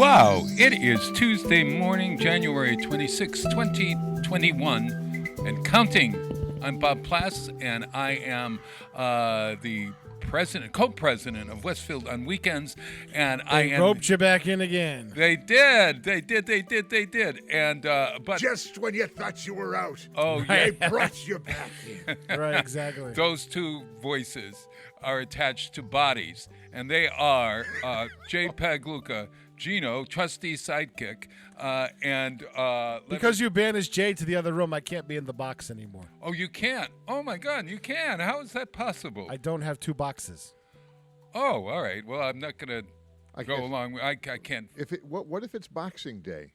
Wow, it is Tuesday morning, January 26, 2021, and counting. I'm Bob Plass, and I am the co-president of Westfield on weekends, and I am. Roped you back in again. They did, and but just when you thought you were out, they brought you back in. Right, exactly. Those two voices are attached to bodies, and they are JPEG Luca, Gino, trustee sidekick, and because you banished Jay to the other room, I can't be in the box anymore. Oh, you can't? Oh my God, you can! How is that possible? I don't have two boxes. Oh, all right. Well, I'm not gonna go along. I can't. What if it's Boxing Day?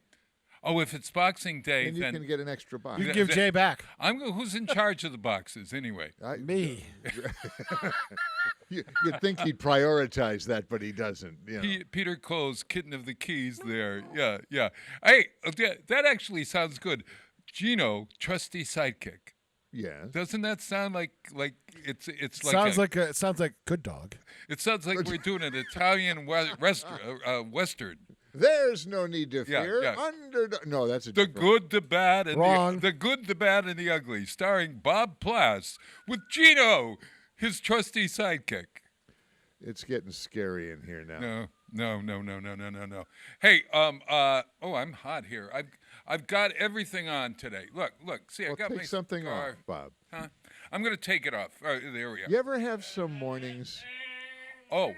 Oh, if it's Boxing Day, then you can get an extra box. You can give Jay back. Who's in charge of the boxes anyway? Me. You'd think he'd prioritize that, but he doesn't. You know. Peter Cole's kitten of the keys there. Yeah. Hey, that actually sounds good. Gino, trusty sidekick. Yeah. Doesn't that sound like it's like it sounds like good dog. It sounds like we're doing an Italian western. There's no need to fear. Yeah. No, that's the good, the bad, and Wrong. the good, the bad, and the ugly, starring Bob Plass with Gino, his trusty sidekick. It's getting scary in here now. No. Hey, I'm hot here. I've got everything on today. Look. See, I got take my something scarf. off, Bob. Huh? I'm gonna take it off. Oh, there we go. You ever have some mornings? Oh.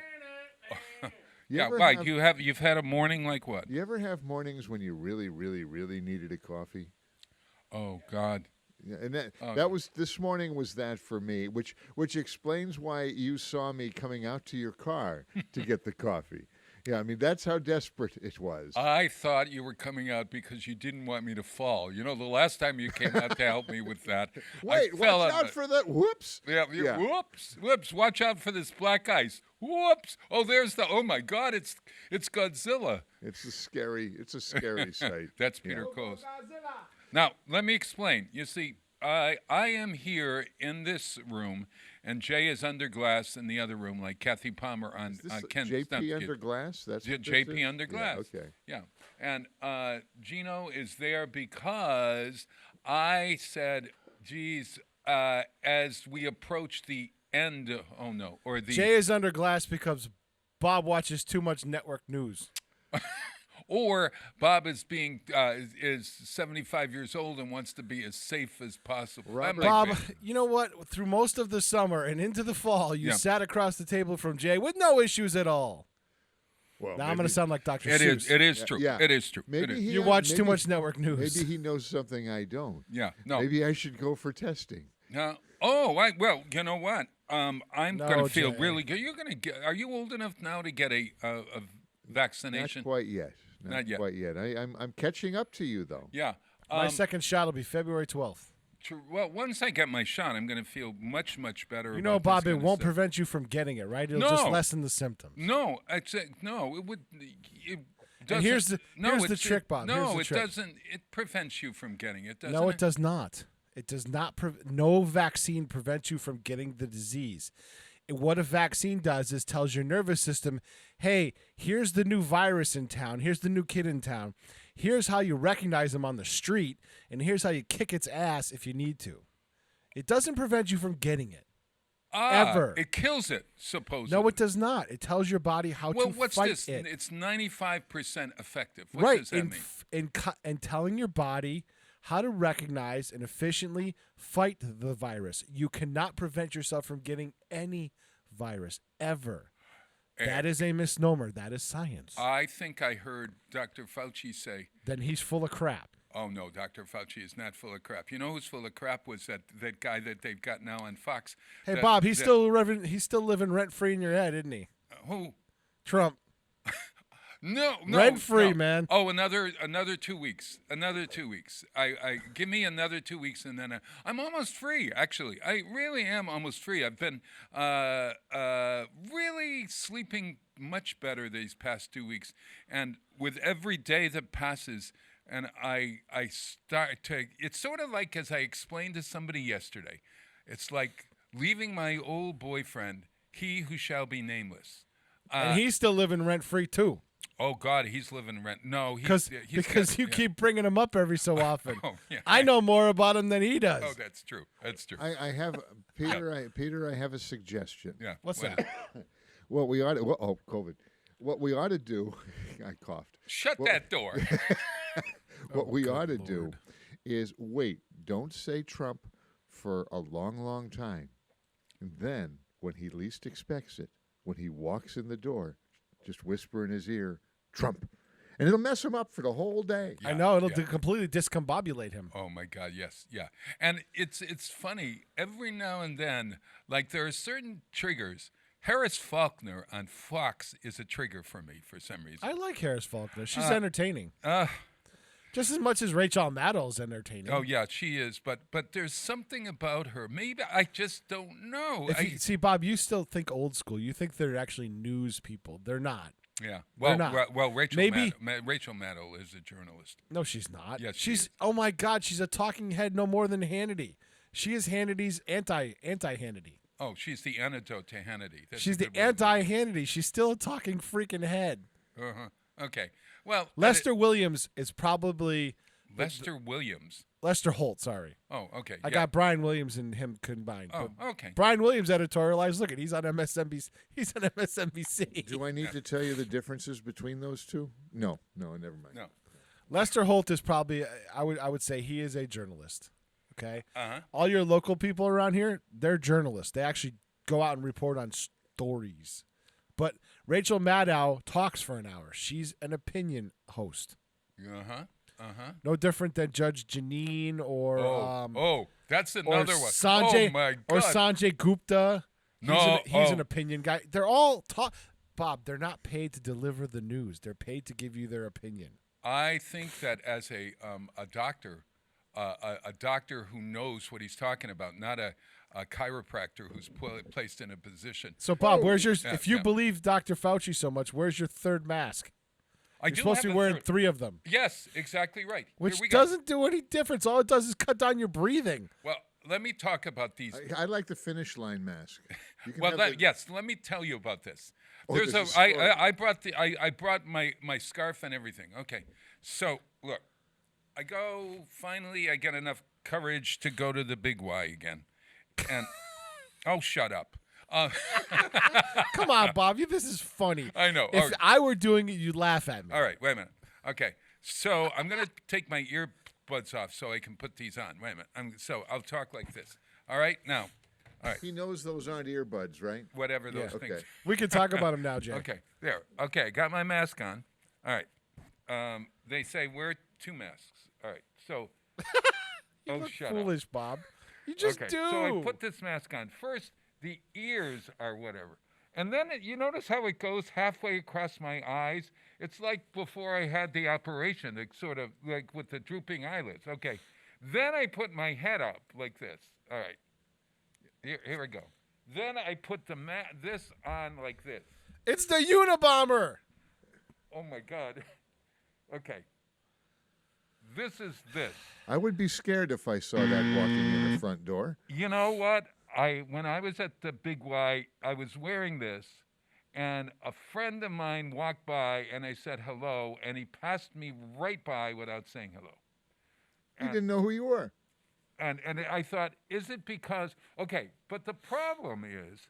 You've had a morning like what? You ever have mornings when you really, really, really needed a coffee? Oh God. Yeah, and that was this morning was that for me, which explains why you saw me coming out to your car to get the coffee. Yeah, I mean that's how desperate it was. I thought you were coming out because you didn't want me to fall. You know, the last time you came out to help me with that, Wait, I fell watch out for that! Whoops! Yeah. Whoops! Watch out for this black ice. Whoops! Oh, there's the. Oh my God! It's Godzilla. It's a scary sight. That's Peter Coase. Now let me explain. You see, I am here in this room, and Jay is under glass in the other room, like Kathy Palmer on Ken JP Stump's under glass? That's what JP this is? under glass. Yeah, okay. Yeah, and Gino is there because I said, geez, as we approach the end. Oh no, or the Jay is under glass because Bob watches too much network news. Or Bob is 75 years old and wants to be as safe as possible. Bob, you know what? Through most of the summer and into the fall, you sat across the table from Jay with no issues at all. Well, now I'm going to sound like Dr. Seuss. It is true. Yeah. It is true. You watch too much network news. Maybe he knows something I don't. Yeah. No. Maybe I should go for testing. Well, you know what? I'm going to feel Jay. really good. Are you old enough now to get a vaccination? Not quite yet. Not yet. Quite yet. I'm catching up to you though. Yeah. My second shot will be February 12th. Well, once I get my shot, I'm going to feel much, much better. You know, Bob, it won't prevent you from getting it, right? It'll just lessen the symptoms. No, it would. It doesn't. And here's the trick, Bob. No, it doesn't. It prevents you from getting it. Doesn't No, it does not. It does not. No vaccine prevents you from getting the disease. What a vaccine does is tells your nervous system, hey, here's the new virus in town. Here's the new kid in town. Here's how you recognize them on the street, and here's how you kick its ass if you need to. It doesn't prevent you from getting it. Ever. It kills it, supposedly. No, it does not. It tells your body how to what's fight this? it. It's 95% effective. What does that mean? And telling your body how to recognize and efficiently fight the virus. You cannot prevent yourself from getting any virus, ever. That is a misnomer. That is science. I think I heard Dr. Fauci say. Then he's full of crap. Oh, no, Dr. Fauci is not full of crap. You know who's full of crap was that guy that they've got now on Fox. Hey, Bob, he's still living rent-free in your head, isn't he? Who? Trump. No, rent-free, man. Oh, another 2 weeks. Another 2 weeks. I give me another 2 weeks, and then I'm almost free. Actually, I really am almost free. I've been really sleeping much better these past 2 weeks, and with every day that passes, and I start to. It's sort of like as I explained to somebody yesterday. It's like leaving my old boyfriend, he who shall be nameless. And he's still living rent-free, too. Oh God, he's living rent. No, Because you keep bringing him up every so often. Oh, yeah. I know more about him than he does. Oh, that's true. That's true. I have Peter. Peter, I have a suggestion. Yeah. What's What- that? What we ought to. COVID. What we ought to do. I coughed. Shut that door. What we good ought to do Lord. is wait. Don't say Trump for a long, long time. And then, when he least expects it, when he walks in the door, just whisper in his ear, Trump. And it'll mess him up for the whole day. I know it'll yeah. completely discombobulate him. Oh my God, yes, yeah. And it's funny, every now and then, like there are certain triggers. Harris Faulkner on Fox is a trigger for me for some reason. I like Harris Faulkner. She's entertaining. Uh, Just as much as Rachel Maddow's entertaining. oh yeah, she is, but there's something about her. Maybe I just don't know. See, Bob, you still think old school. You think they're actually news people. They're not. Yeah. They're Well, not. well, Rachel Maybe- Rachel Maddow is a journalist. No, she's not. Yes, she she's. is. Oh my God, she's a talking head no more than Hannity. She is Hannity's anti Hannity. Oh, she's the antidote to Hannity. That's She's a the good way to- anti Hannity. She's still a talking freaking head. Uh-huh. Okay. Well, Lester Williams is probably Lester Williams. Lester Holt. Sorry, Oh, okay. I yeah. got Brian Williams and him combined. Oh, but okay. Brian Williams editorialized. Look at he's on MSNBC. He's on MSNBC. Do I need to tell you the differences between those two? No, never mind. No. Lester Holt is probably. I would say he is a journalist. Okay. Uh-huh. All your local people around here, they're journalists. They actually go out and report on stories. But Rachel Maddow talks for an hour. She's an opinion host. Uh-huh. Uh-huh. No different than Judge Janine or That's or another one. Sanjay Oh my God. or Sanjay Gupta. No, he's oh. an opinion guy. They're all Bob, they're not paid to deliver the news. They're paid to give you their opinion. I think that as a doctor, a doctor who knows what he's talking about, not a chiropractor who's placed in a position. So Bob, where's your Yeah, if you yeah. believe Dr. Fauci so much, where's your third mask? I You're do supposed have to be a wearing third. 3 of them. Yes, exactly right. Which Here we go. doesn't do any difference. All it does is cut down your breathing. Well, let me talk about these. I like the finish line mask. You can Well, have the- yes. Let me tell you about this. Oh, There's there's a. a story. I brought I brought my scarf and everything. Okay, so look, I go. Finally, I get enough courage to go to the Big Y again, and oh, shut up. Come on, Bob. This is funny. I know. If Okay. I were doing it, you'd laugh at me. All right, wait a minute. Okay, so I'm gonna take my earbuds off so I can put these on. Wait a minute. So I'll talk like this. All right, now, He knows those aren't earbuds, right? whatever those Yeah. things. Okay. We can talk about him now, Jack. Okay, there. Okay, got my mask on. All right. They say wear 2 masks. All right. So. You Oh, look shut foolish, Bob. You just okay. do. So I put this mask on. First, the ears are whatever. And then you notice how it goes halfway across my eyes? It's like before I had the operation, like sort of like with the drooping eyelids. Okay. Then I put my head up like this. All right. Here we go. Then I put this on like this. It's the Unabomber. Oh my God. Okay. This is this. I would be scared if I saw that walking in the front door. You know what? When I was at the Big Y, I was wearing this, and a friend of mine walked by, and I said hello, and he passed me right by without saying hello. He didn't know who you were. And I thought, is it because okay? But the problem is,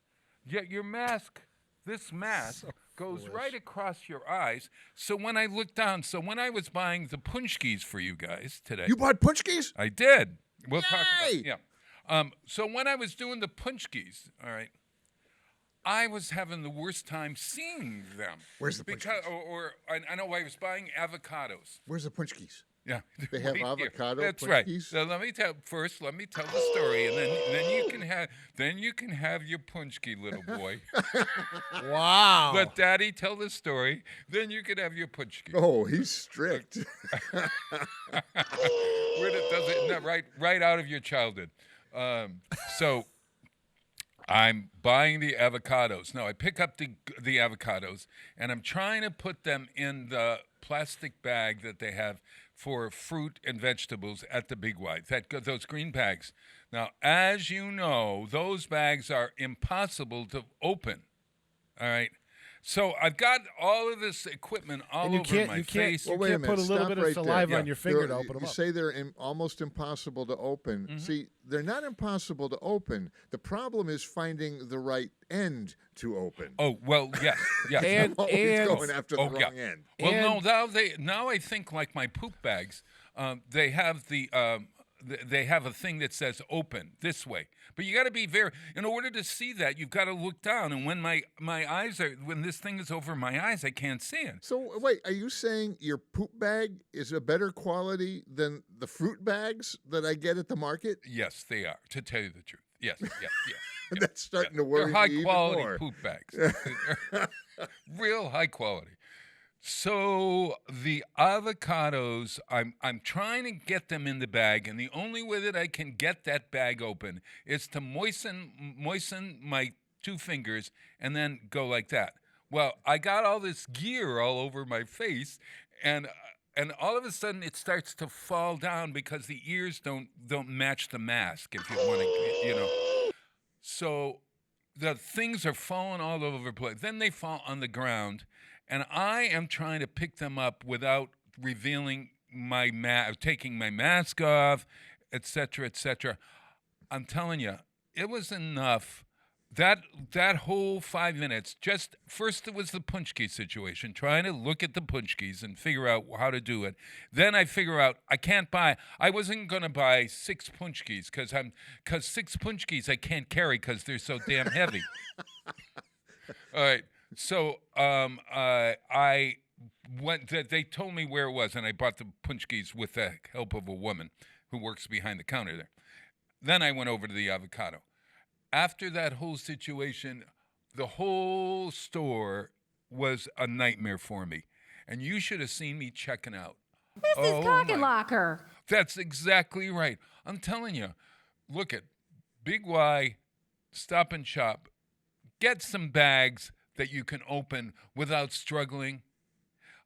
your mask, this mask goes right across your eyes. So when I look down, when I was buying the punchkis for you guys today, You bought punchkis? I did. We'll talk about Yay! yeah. So when I was doing the punchkis, all right, I was having the worst time seeing them. Where's the because, punchkis? or I know I was buying avocados. Where's the punchkis? Yeah, They have right here. avocado That's right. punchkis? So let me tell the story, and then you can have your punchki, little boy. Wow. Let Daddy tell the story, then you can have your punchki. Oh, he's strict. Where it does it not right out of your childhood. So I'm buying the avocados. No, I pick up the avocados, and I'm trying to put them in the plastic bag that they have for fruit and vegetables at the Big Y. Those green bags. Now, as you know, those bags are impossible to open. All right. So I've got all of this equipment all And you over can't, my you can't, face. you Well, wait a can't put a minute. little Stop bit of right there. saliva Yeah. on your finger to They're- open them you up. say they're almost impossible to open. See, they're not impossible to open. The problem is finding the right end to open. Oh well, yes, yes. And- I'm always going after the oh, yeah. wrong end. Well, And- now I think like my poop bags. They have they have a thing that says open this way, but you got to be very. In order to see that, you've got to look down. And when my eyes are when this thing is over my eyes, I can't see it. So wait, are you saying your poop bag is a better quality than the fruit bags that I get at the market? Yes, they are. To tell you the truth, yes, yes, yes. That's starting to worry They're high me even quality more. poop bags. Real high quality. So the avocados, I'm trying to get them in the bag, and the only way that I can get that bag open is to moisten my two fingers and then go like that. Well, I got all this gear all over my face, and all of a sudden it starts to fall down because the ears don't match the mask. If you want to, So the things are falling all over the place. Then they fall on the ground, and I am trying to pick them up without revealing my taking my mask off, etc., etc. I'm telling you, it was enough. That whole 5 minutes, just first it was the punchki situation, trying to look at the punchkis and figure out how to do it. Then I figure out I wasn't going to buy 6 punchkis because 6 punchkis I can't carry because they're so damn heavy. All right, so I went. They told me where it was, and I bought the punchkis with the help of a woman who works behind the counter there. Then I went over to the avocado. After that whole situation, the whole store was a nightmare for me. And you should have seen me checking out. This is Cock and Locker. That's exactly right. I'm telling you, look at Big Y, Stop and Shop. Get some bags that you can open without struggling.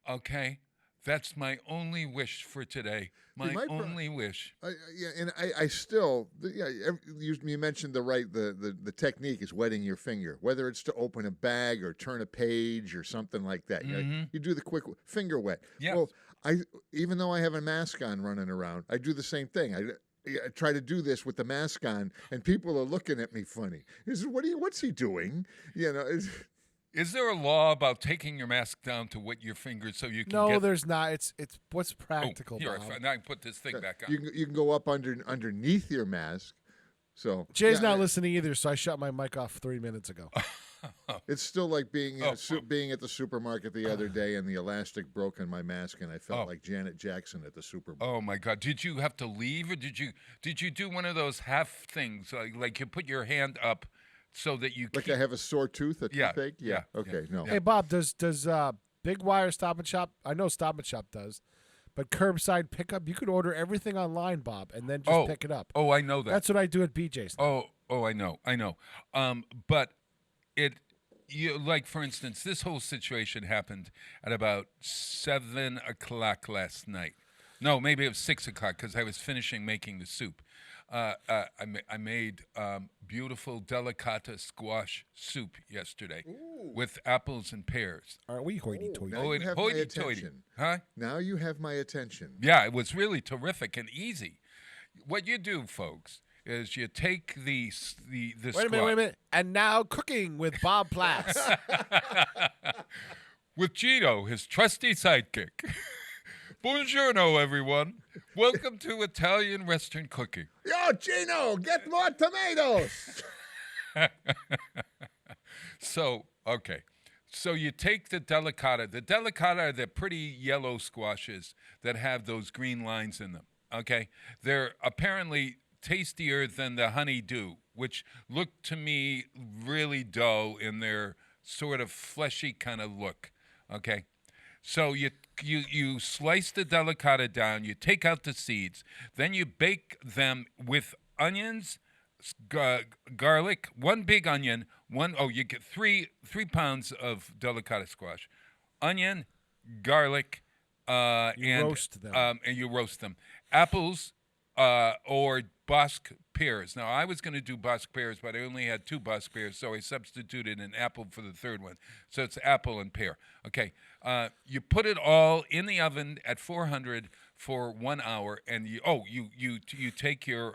Okay? That's my only wish for today. My only wish. I still, you mentioned the technique is wetting your finger, whether it's to open a bag or turn a page or something like that. You do the quick finger wet. Yes. Well, even though I have a mask on running around, I do the same thing. I try to do this with the mask on, and people are looking at me funny. He says, "What's he doing?" Is there a law about taking your mask down to wet your fingers so you can No, get... there's not. It's what's practical. Here, Bob. now I can put this thing back on. You can go up underneath your mask. So Jay's not listening either, so I shut my mic off 3 minutes ago. It's still like being being at the supermarket the other day, and the elastic broke on my mask, and I felt like Janet Jackson at the Super Bowl. Oh my God! Did you have to leave, or did you do one of those half things, like you put your hand up so that you Like I have a sore tooth, a toothache? yeah, Okay, no. Hey, Bob, does Big Wire Stop and Shop? I know Stop and Shop does, but curbside pickup, you could order everything online, Bob, and then just pick it up. Oh, I know that. That's what I do at BJ's. Oh, I know. But like for instance, this whole situation happened at about 7 o'clock last night. No, maybe it was 6 o'clock because I was finishing making the soup. I made beautiful delicata squash soup yesterday with apples and pears. Aren't we hoity-toity? Now you have my Hoity-toity. attention. Huh? Now you have my attention. Yeah, it was really terrific and easy. What you do, folks, is you take the Wait a minute. And now cooking with Bob Platts. with Gino, his trusty sidekick. Buongiorno, everyone. Welcome to Italian Western cooking. Yo, Gino, get more tomatoes. So you take the delicata. The delicata are the pretty yellow squashes that have those green lines in them. Okay? They're apparently tastier than the honeydew, which look to me really dough in their sort of fleshy kind of look. Okay? So you slice the delicata down, you take out the seeds, then you bake them with onions, garlic, one big onion, you get 3 pounds of delicata squash, onion, garlic, and roast them. And you roast them. Apples or Basque pears. Now, I was going to do Bosc pears, but I only had 2 Bosc pears, so I substituted an apple for the third one. So it's apple and pear. Okay, you put it all in the oven at 400 for 1 hour, and you take your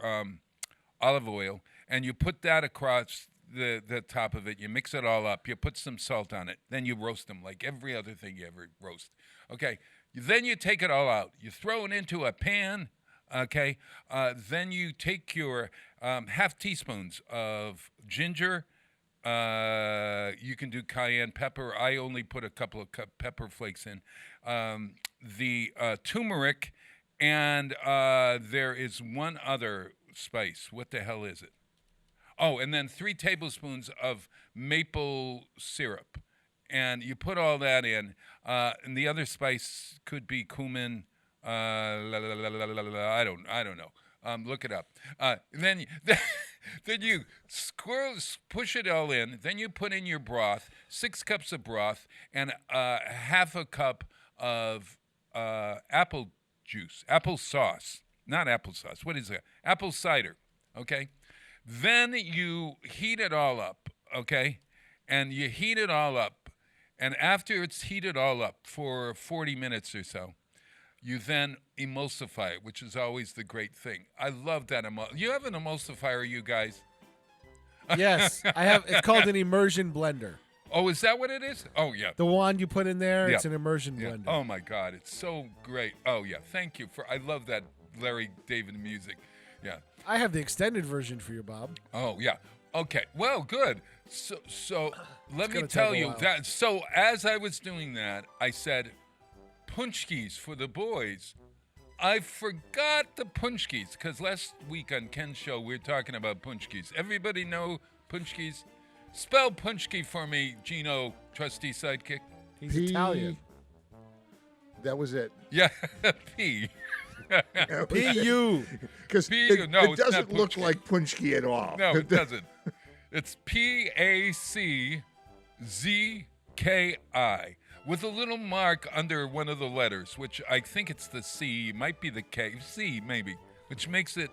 olive oil and you put that across the top of it. You mix it all up. You put some salt on it. Then you roast them like every other thing you ever roast. Okay, then you take it all out. You throw it into a pan. Okay, then you take your half teaspoons of ginger. You can do cayenne pepper. I only put a couple of pepper flakes in. The turmeric, and there is one other spice. What the hell is it? Oh, and then 3 tablespoons of maple syrup. And you put all that in. And the other spice could be cumin. I don't know. Look it up. Then you push it all in. Then you put in your broth, 6 cups of broth, and half a cup of apple juice, apple sauce, not applesauce. What is it? Apple cider. Okay. Then you heat it all up. Okay, and you heat it all up, and after it's heated all up for 40 minutes or so, you then emulsify it, which is always the great thing. I love that. You have an emulsifier, you guys? Yes, I have. It's called an immersion blender. Oh, is that what it is? Oh, yeah. The wand you put in there, Yeah. it's an immersion Yeah. blender. Oh, my God. It's so great. Oh, yeah. Thank you. I love that Larry David music. Yeah. I have the extended version for you, Bob. Oh, yeah. Okay. Well, good. So let me gonna tell take a you while. that. So as I was doing that, I said, punchkis for the boys. I forgot the punchkis because last week on Ken's show, we were talking about punchkis. Everybody know punchkis? Spell punchki for me, Gino, trusty sidekick. He's P- Italian. That was it. Yeah, P. P.U. Because P- it no, it's doesn't not look punchki. like punchki at all. No, it doesn't. It's PACZKI with a little mark under one of the letters, which I think it's the C, might be the K, C maybe, which makes it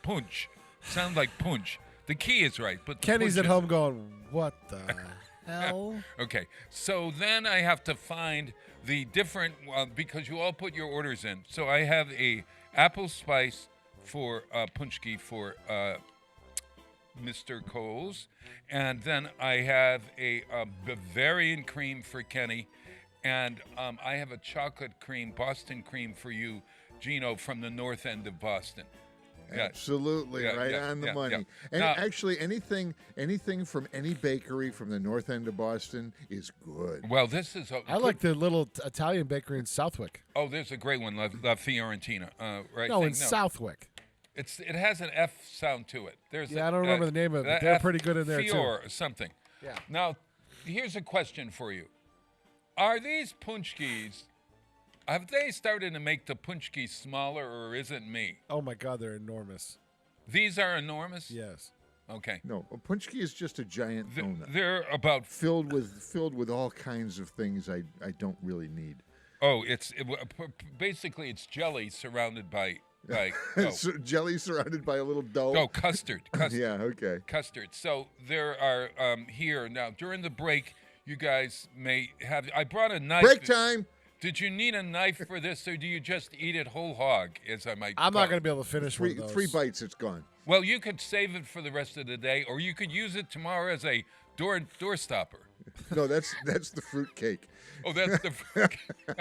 punch. Sound like punch. The key is right, but the Kenny's punch at is- home going, what the hell? Okay, so then I have to find the different because you all put your orders in. So I have a apple spice for punchki for Mr. Coles, and then I have a Bavarian cream for Kenny, and I have a chocolate cream, Boston cream for you, Gino, from the north end of Boston. Yeah. Absolutely, Yeah, right yeah, on the yeah, money. yeah. And Now- actually, anything from any bakery from the north end of Boston is good. Well, this is I like the little Italian bakery in Southwick. Oh, there's a great one, La Fiorentina. Right? No, thing? in Southwick. It has an F sound to it. There's Yeah, I don't remember the name of it, but they're pretty good in there, too. Fior or something. Yeah. Now, here's a question for you: are these punchkis? Have they started to make the punchki smaller, or is it me? Oh, my God, they're enormous. These are enormous. Yes. Okay. No, a punchki is just a giant donut They're about. filled with all kinds of things I don't really need. Oh, basically it's jelly surrounded by oh, So jelly surrounded by a little dough. oh custard. Yeah, okay. Custard. So there are here now during the break. You guys may have. I brought a knife. Break time. Did you need a knife for this, or do you just eat it whole hog, as I might? I'm call not it? going to be able to finish one of those. Three bites, it's gone. Well, you could save it for the rest of the day, or you could use it tomorrow as a door stopper. No, that's the fruit cake. Oh, that's the.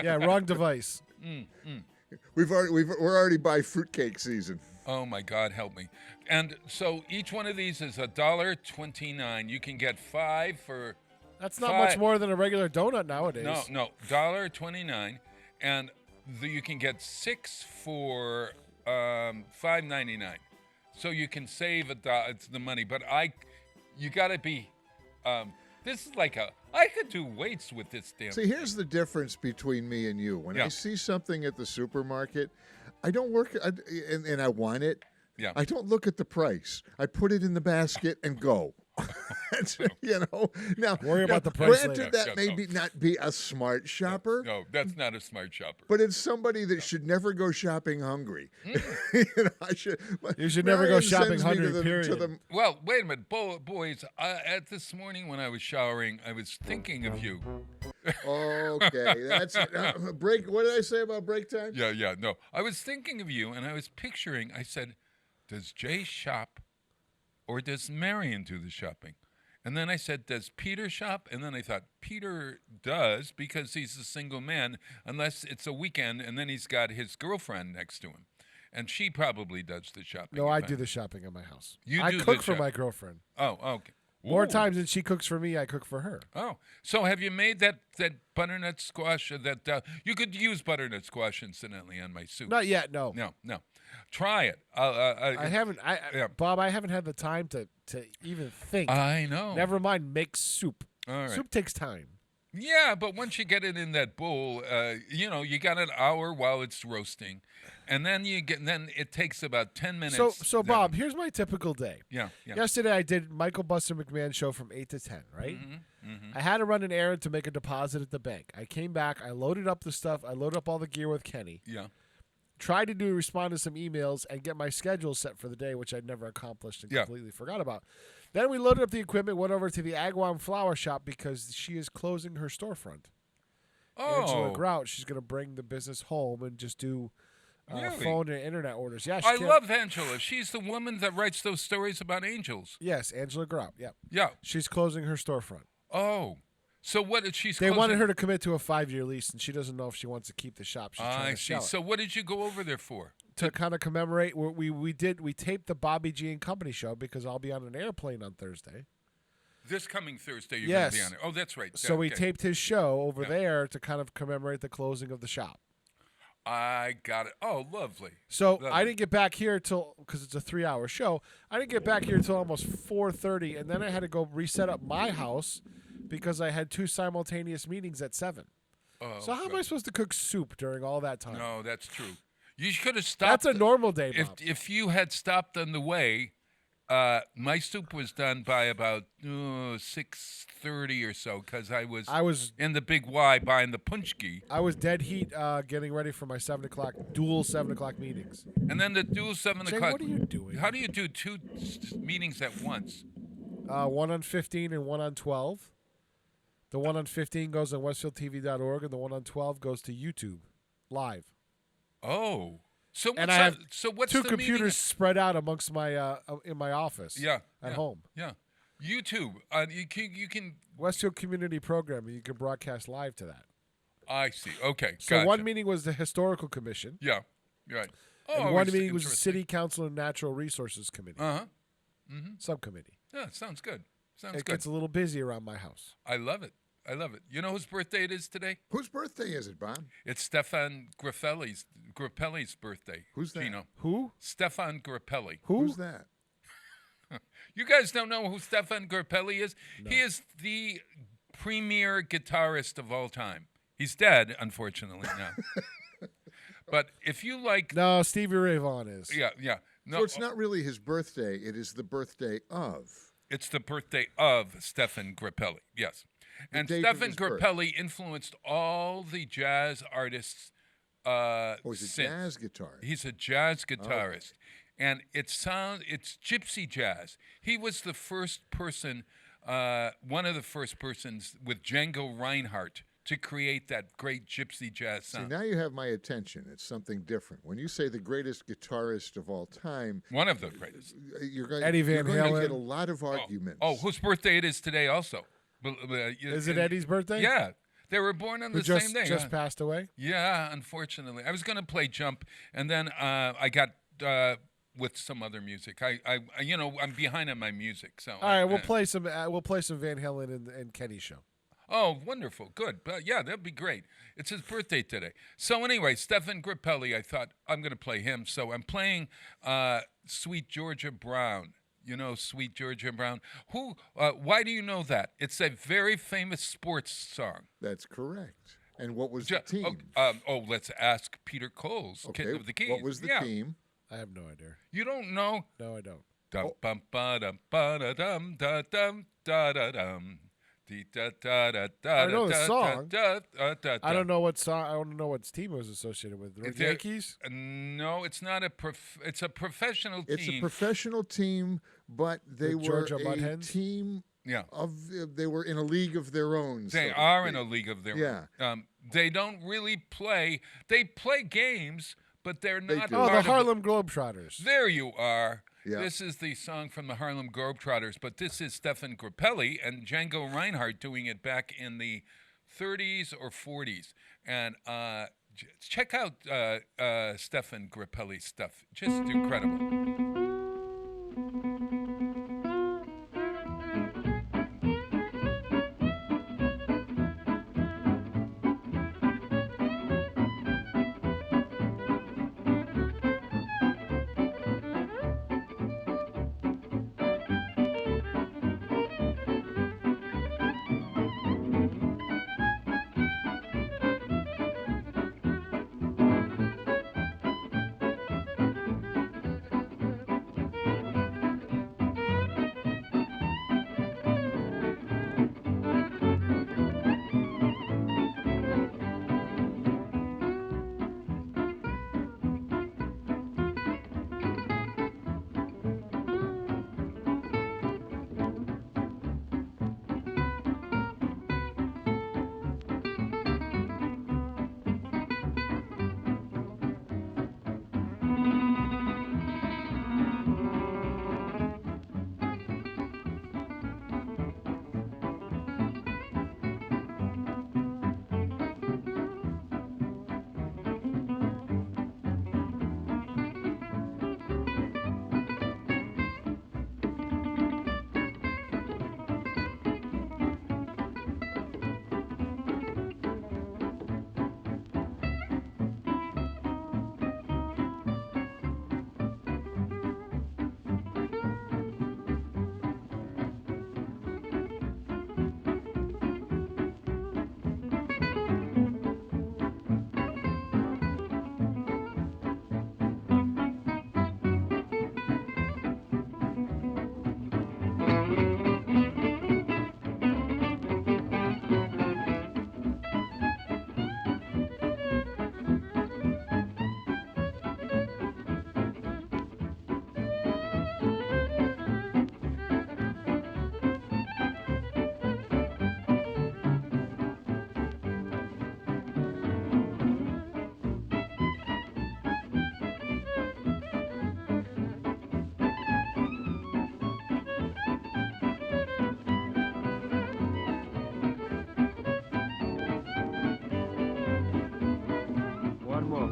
Yeah, wrong device. We're already by fruitcake season. Oh my God, help me! And so each one of these is $1.29. You can get 5 for. That's not much more than a regular donut nowadays. No, $1.29, and you can get 6 for $5.99. So you can save it's the money, but you got to be. This is like I could do weights with this damn. See, here's the difference between me and you. When Yeah. I see something at the supermarket, I don't and I want it. Yeah. I don't look at the price. I put it in the basket and go. Now, Worry about the price granted, later. that may not be a smart shopper, No, that's not a smart shopper. but it's somebody that should never go shopping hungry. You should never go Marion shopping sends me hungry, to the, period. To the, Well, wait a minute, boys. At this morning when I was showering, I was thinking of you. okay, that's break. What did I say about break time? Yeah, no. I was thinking of you, and I was picturing. I said, "Does Jay shop, or does Marion do the shopping?" And then I said, "Does Peter shop?" And then I thought, Peter does because he's a single man, unless it's a weekend, and then he's got his girlfriend next to him, and she probably does the shopping. No, I do the shopping in my house. You I do cook the for shop- my girlfriend. Oh, okay. More Ooh. times than she cooks for me, I cook for her. Oh, so have you made that butternut squash? You could use butternut squash, incidentally, on my soup. Not yet, no. No. Try it. I haven't. Yeah. Bob, I haven't had the time to even think. I know. Never mind, make soup. All right. Soup takes time. Yeah, but once you get it in that bowl, you got an hour while it's roasting, and then then it takes about 10 minutes. So Bob, here's my typical day. Yeah. Yesterday I did Michael Buster McMahon show from 8 to 10, right? Mm-hmm. I had to run an errand to make a deposit at the bank. I came back, I loaded up the stuff, I loaded up all the gear with Kenny. Yeah. Tried to respond to some emails and get my schedule set for the day, which I'd never accomplished and completely forgot about. Then we loaded up the equipment, went over to the Agawam flower shop because she is closing her storefront. Angela Oh, Grout, she's going to bring the business home and just do Really? phone and internet orders. Yeah, I love Angela. She's the woman that writes those stories about angels. Yes, Angela Grout. Yeah, Yeah. she's closing her storefront. Oh, so what did she? They wanted her to commit to a 5-year lease, and she doesn't know if she wants to keep the shop. She's trying I to see. sell it. So what did you go over there for? To kind of commemorate, we taped the Bobby G and Company show because I'll be on an airplane on Thursday. This coming Thursday, you're Yes. going to be on it. Oh, that's right. So we Okay. taped his show over there to kind of commemorate the closing of the shop. I got it. Oh, lovely. So Lovely. I didn't get back here till because it's a 3-hour show. I didn't get back here till almost 4:30, and then I had to go reset up my house because I had 2 simultaneous meetings at 7. Oh, So how am I supposed to cook soup during all that time? No, that's true. You could have stopped. That's a normal day, Bob. If you had stopped on the way, my soup was done by about 6:30 or so because I was in the Big Y buying the punchki, I was dead heat getting ready for my 7 o'clock dual 7 o'clock meetings. and then the dual 7 Jay, o'clock. what are you doing? How do you do 2 meetings at once? One on 15 and one on 12. The one on 15 goes on westfieldtv.org, and the one on 12 goes to YouTube live. Oh, so what's And I have what's 2 the computers meeting? spread out amongst my in my office. Yeah, at home. Yeah, YouTube. You can. Westfield Community Programming. You can broadcast live to that. I see. Okay. So gotcha. one meeting was the Historical Commission, Yeah. Right. Oh, and one it's meeting was the interesting. City Council and Natural Resources Committee Uh-huh. subcommittee. Yeah, sounds good. Sounds It good. gets a little busy around my house. I love it. I love it. You know whose birthday it is today? Whose birthday is it, Bob? It's Stefan Grappelli's birthday. Who's that? Gino. Who? Stefan Grappelli. Who's that? You guys don't know who Stefan Grappelli is? He is the premier guitarist of all time. He's dead, unfortunately, now. But if you like... No, Stevie Ray Vaughan is. Yeah. No, So it's not really his birthday. It is the birthday of. It's the birthday of Stefan Grappelli, yes. And date of Stefan his birth. Grappelli influenced all the jazz artists He's a since. jazz guitarist. He's a jazz guitarist. And it's gypsy jazz. He was the first person, one of the first persons with Django Reinhardt to create that great gypsy jazz See, sound. now you have my attention. It's something different. When you say the greatest guitarist of all time, One of the greatest. you're going, Eddie Van you're going to Halen. get a lot of arguments. Oh, whose birthday it is today also. Is it Eddie's birthday? Yeah. They were born on Who the just same day. just huh? passed away? Yeah, unfortunately. I was going to play Jump, and then I got with some other music. I'm behind on my music. So All right, we'll play some Van Halen and Kenny's show. Oh, wonderful. Good. But yeah, that'd be great. It's his birthday today. So anyway, Stefan Grappelli, I thought I'm going to play him. So I'm playing Sweet Georgia Brown. You know Sweet Georgia Brown? Who? Why do you know that? It's a very famous sports song. That's correct. And what was the team? Let's ask Peter Coles, Okay, Kid of the Keys. what was the Yeah. team? I have no idea. You don't know? No, I don't. Dum bum ba dum ba da dum da dum da da dum. I know the song. I don't know what song. I don't know what team it was associated with. The Yankees? No, it's not it's a professional team. It's a professional team, but they were Georgia a Mudhens? team. Yeah. They were in a league of their own. They are in a league of their own. They don't really play. They play games, but they're not. do. Oh, part the of Harlem Globetrotters. There you are. Yeah. This is the song from the Harlem Globetrotters, but this is Stefan Grappelli and Django Reinhardt doing it back in the 30s or 40s. And check out Stefan Grappelli's stuff. Just incredible. One more.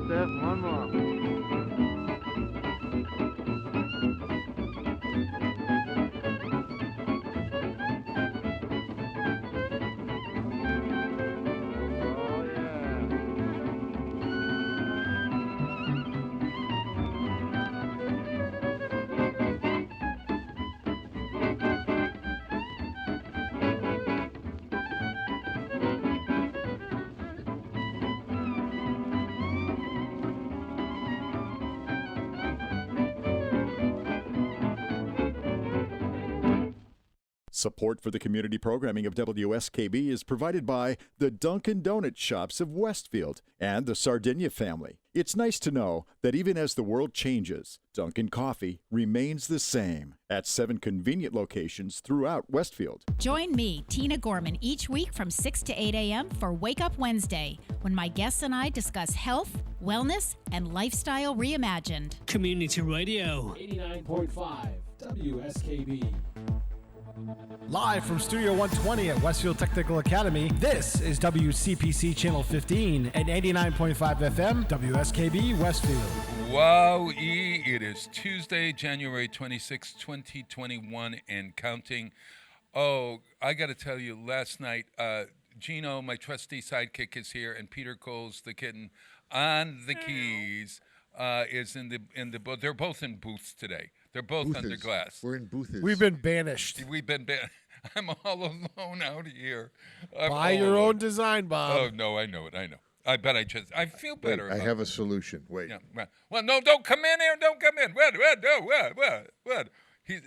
Support for the community programming of WSKB is provided by the Dunkin' Donut Shops of Westfield and the Sardinia family. It's nice to know that even as the world changes, Dunkin' Coffee remains the same at 7 convenient locations throughout Westfield. Join me, Tina Gorman, each week from 6 to 8 a.m. for Wake Up Wednesday, when my guests and I discuss health, wellness, and lifestyle reimagined. Community Radio. 89.5 WSKB. Live from Studio 120 at Westfield Technical Academy, this is WCPC Channel 15 and 89.5 FM, WSKB Westfield. Wow, it is Tuesday, January 26, 2021, and counting. Oh, I got to tell you, last night, Gino, my trusty sidekick, is here, and Peter Coles, the kitten, on the keys, is in the booth. They're both in booths today. They're both under glass. We're in booths. We've been banished. I'm all alone out here. By your own design, Bob. Oh, no, I know it. I bet I feel better. Wait, I have a solution. Wait. Yeah, well, no, don't come in here. Don't come in. What?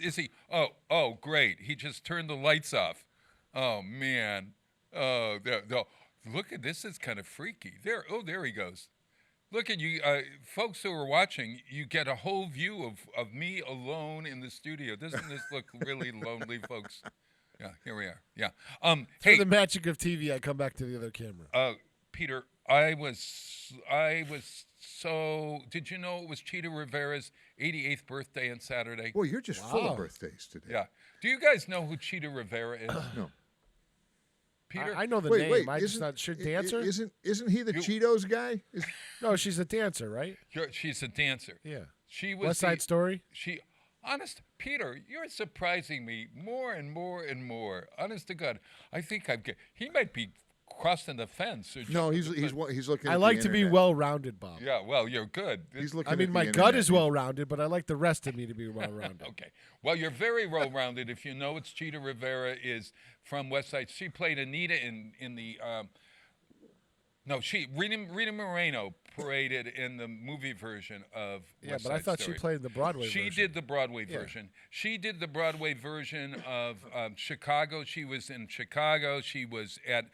Is he? Oh, great. He just turned the lights off. Oh, man. Oh, look at this. Is kind of freaky. There he goes. Look at you, folks who are watching. You get a whole view of me alone in the studio. Doesn't this look really lonely, folks? Yeah, here we are. Yeah. Hey, the magic of TV, I come back to the other camera. Peter, I was so. Did you know it was Cheetah Rivera's 88th birthday on Saturday? Boy, you're just full of birthdays today. Yeah. Do you guys know who Cheetah Rivera is? No. Peter? I know the name. I'm just not sure. Dancer? Isn't he the Cheetos guy? No, she's a dancer, right? She's a dancer. Yeah. She was West Side Story? Honest, Peter, you're surprising me more and more and more. Honest to God, I think he might be crossing the fence. No, he's looking. I like to be well-rounded, Bob. Yeah, well, you're good. He's looking. I mean, my gut is well-rounded, but I like the rest of me to be well-rounded. Okay. Well, you're very well-rounded. If you know it's Cheetah Rivera is from West Side. She played Anita in the. Rita Moreno paraded in the movie version of West Side but I thought Story. she played the Broadway version. She did the Broadway version. She did the Broadway version of Chicago. She was in Chicago. She was at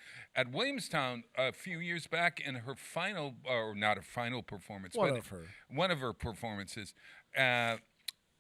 Williamstown a few years back in her final, or not a final performance, One but one of her performances.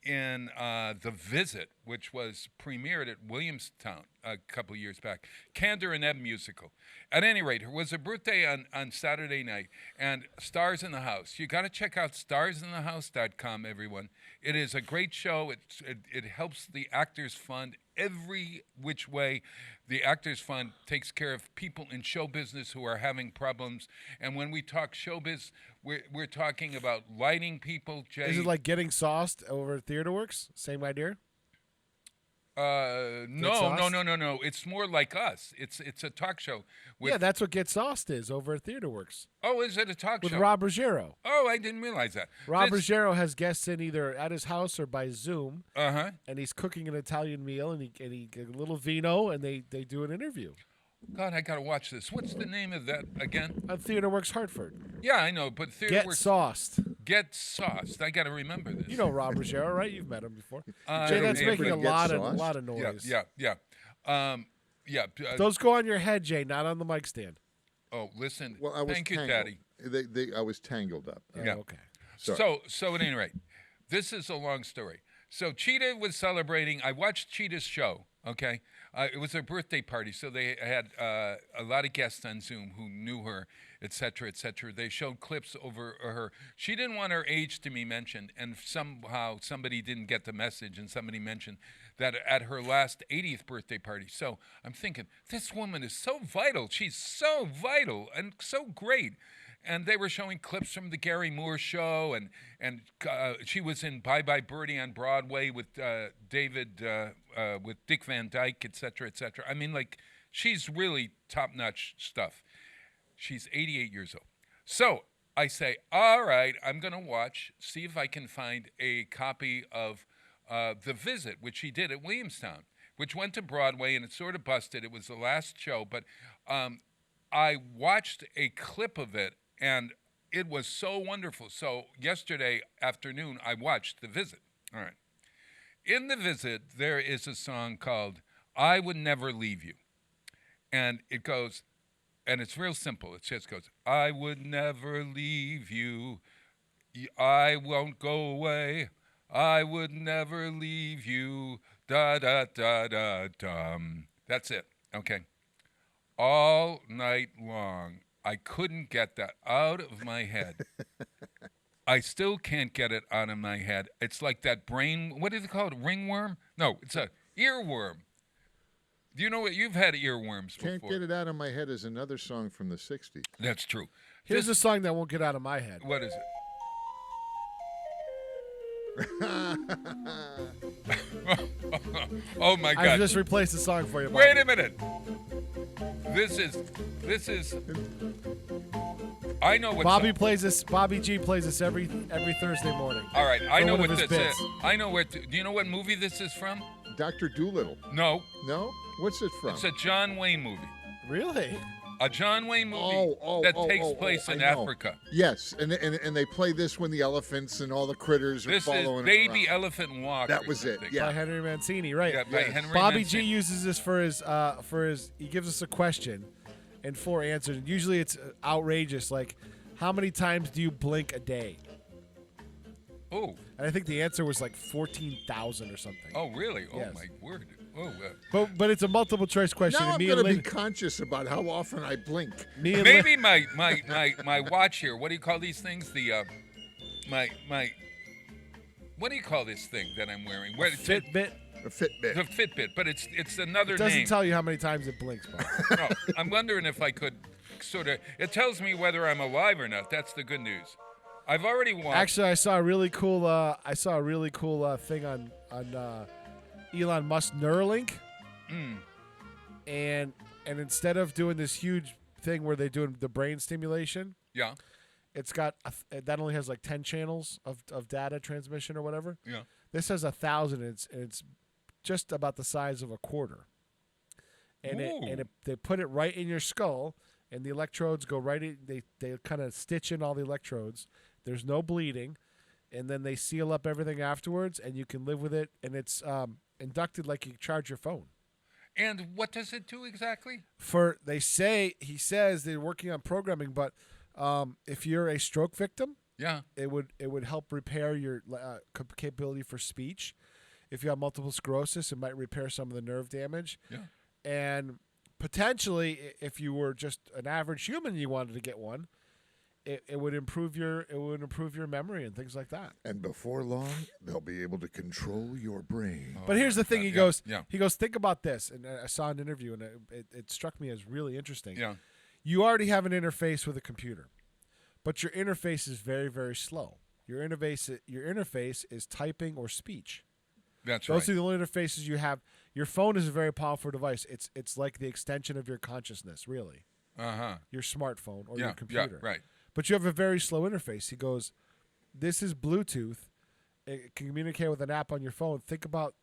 In The Visit, which was premiered at Williamstown a couple years back. Candor and Ebb musical. At any rate, it was a birthday on Saturday night, and Stars in the House. You got to check out starsinthehouse.com, everyone. It is a great show. It helps the Actors Fund every which way. The Actors Fund takes care of people in show business who are having problems. And when we talk showbiz, we're talking about lighting people. Jay. Is it like Getting Sauced over at TheaterWorks? Same idea? No. It's more like us. It's a talk show. Yeah, that's what Get Sauced is over at TheaterWorks. Oh, is it a talk with show? With Rob Ruggiero. Oh, I didn't realize that. Rob Ruggiero has guests in either at his house or by Zoom. Uh-huh. And he's cooking an Italian meal, and he get a little vino, and they do an interview. God, I got to watch this. What's the name of that again? TheaterWorks Hartford. Yeah, I know, but TheaterWorks... Get Sauced. Get Sauced. I got to remember this. You know Rob Ruggiero, right? You've met him before. Jay, that's making a lot of noise. Yeah. Those go on your head, Jay, not on the mic stand. Oh, listen. Well, I was Thank tangled. you, Daddy. I was tangled up. Yeah. Okay. So at any rate, this is a long story. So Cheetah was celebrating. I watched Cheetah's show, okay? It was her birthday party, so they had a lot of guests on Zoom who knew her, et cetera, et cetera. They showed clips over her. She didn't want her age to be mentioned, and somehow somebody didn't get the message, and somebody mentioned that at her last 80th birthday party. So I'm thinking, this woman is so vital. She's so vital and so great. And they were showing clips from the Gary Moore show, and she was in Bye Bye Birdie on Broadway with with Dick Van Dyke, et cetera, et cetera. I mean, like, she's really top-notch stuff. She's 88 years old. So I say, all right, I'm going to see if I can find a copy of The Visit, which she did at Williamstown, which went to Broadway, and it sort of busted. It was the last show, but I watched a clip of it, and it was so wonderful. So yesterday afternoon, I watched The Visit. All right. In The Visit, there is a song called I Would Never Leave You. And it goes, and it's real simple. It just goes, I would never leave you. I won't go away. I would never leave you. Da, da, da, da, dum. That's it. Okay. All night long, I couldn't get that out of my head. I still can't get it out of my head. It's like that brain, what do they call it, ringworm? No, it's a earworm. Do you know what? You've had earworms before. Can't Get It Out of My Head is another song from the 60s. That's true. Here's a song that won't get out of my head. What is it? Oh, my God. I just replaced the song for you, Bob. Wait a minute. This is. I know what. Bobby plays this. Bobby G plays this every Thursday morning. All right, I know what this bits. is. I know what. Do you know what movie this is from? Dr. Dolittle. No. No? What's it from? It's a John Wayne movie. Really? A John Wayne movie Oh, that takes place I in know. Africa. Yes, and they play this when the elephants and all the critters are This is following Baby it around. Elephant Walk. That or was it, something. yeah. By Henry Mancini, right? Yeah, by Yes. Henry Bobby Mancini. G uses this for his. He gives us a question, and 4 answers. And usually it's outrageous, like how many times do you blink a day? Oh, And I think the answer was like 14,000 or something. oh, really? Oh Yes. my word. Oh, But it's a multiple choice question. Now and I'm me going and to be Lynn, conscious about how often I blink. me and Lynn- maybe my watch here. What do you call these things? The my what do you call this thing that I'm wearing? Where Fitbit. A Fitbit. The Fitbit, but it's another It doesn't name. tell you how many times it blinks, Bob. No, I'm wondering if I could sort of. It tells me whether I'm alive or not. That's the good news. I've already walked. Actually, I saw a really cool. Thing on Elon Musk Neuralink, and instead of doing this huge thing where they're doing the brain stimulation, Yeah, it's got that only has like 10 channels of data transmission or whatever. yeah. This has 1,000. And it's just about the size of a quarter, and Ooh. they put it right in your skull, and the electrodes go right in. They kind of stitch in all the electrodes. There's no bleeding, and then they seal up everything afterwards, and you can live with it. And it's inducted like you charge your phone. And what does it do exactly? He says they're working on programming, but if you're a stroke victim, Yeah. it would help repair your capability for speech. If you have multiple sclerosis, it might repair some of the nerve damage. Yeah. And potentially, if you were just an average human, and you wanted to get one, it would improve your memory and things like that. And before long, they'll be able to control your brain. But here's the thing: God, he goes, think about this. And I saw an interview, and it struck me as really interesting. Yeah. You already have an interface with a computer, but your interface is very, very slow. Your interface is typing or speech. That's Those right. are the only interfaces you have. Your phone is a very powerful device. It's like the extension of your consciousness, really. Uh-huh. Your smartphone or Yeah, your computer. yeah, right. But you have a very slow interface. He goes, this is Bluetooth. It can communicate with an app on your phone. Think about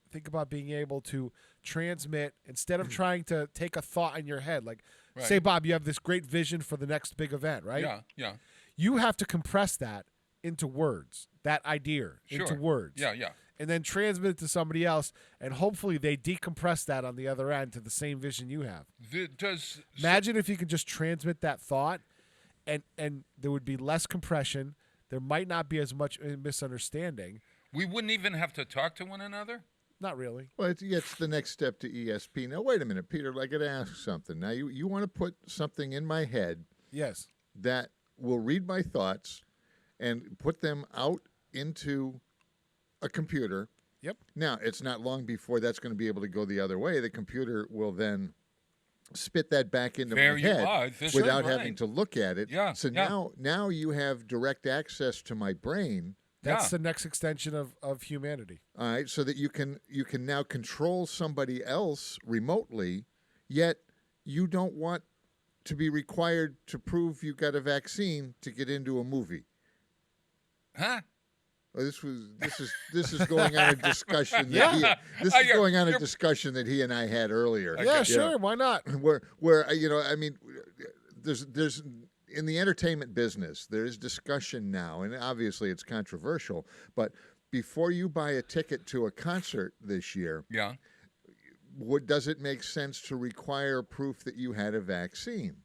being able to transmit instead of trying to take a thought in your head. Like, Right. say, Bob, you have this great vision for the next big event, right? Yeah, yeah. You have to compress that into words, that idea into Sure. words. Yeah, yeah. And then transmit it to somebody else, and hopefully they decompress that on the other end to the same vision you have. Imagine if you could just transmit that thought, and there would be less compression. There might not be as much misunderstanding. We wouldn't even have to talk to one another? Not really. Well, it's the next step to ESP. Now, wait a minute, Peter. I got to ask something. Now, you want to put something in my head Yes. that will read my thoughts and put them out into a computer. Yep. Now, it's not long before that's going to be able to go the other way. The computer will then spit that back into There my you head are. This is without right. having to look at it. Yeah, So yeah. now you have direct access to my brain. That's Yeah. the next extension of humanity. All right, so that you can now control somebody else remotely, yet you don't want to be required to prove you got a vaccine to get into a movie. Huh? Well, this is going on a discussion. You're- Discussion that he and I had earlier. Yeah, You sure. know, Why not? where I mean, there's in the entertainment business, there's discussion now, and obviously it's controversial. But before you buy a ticket to a concert this year, Yeah. does it make sense to require proof that you had a vaccine?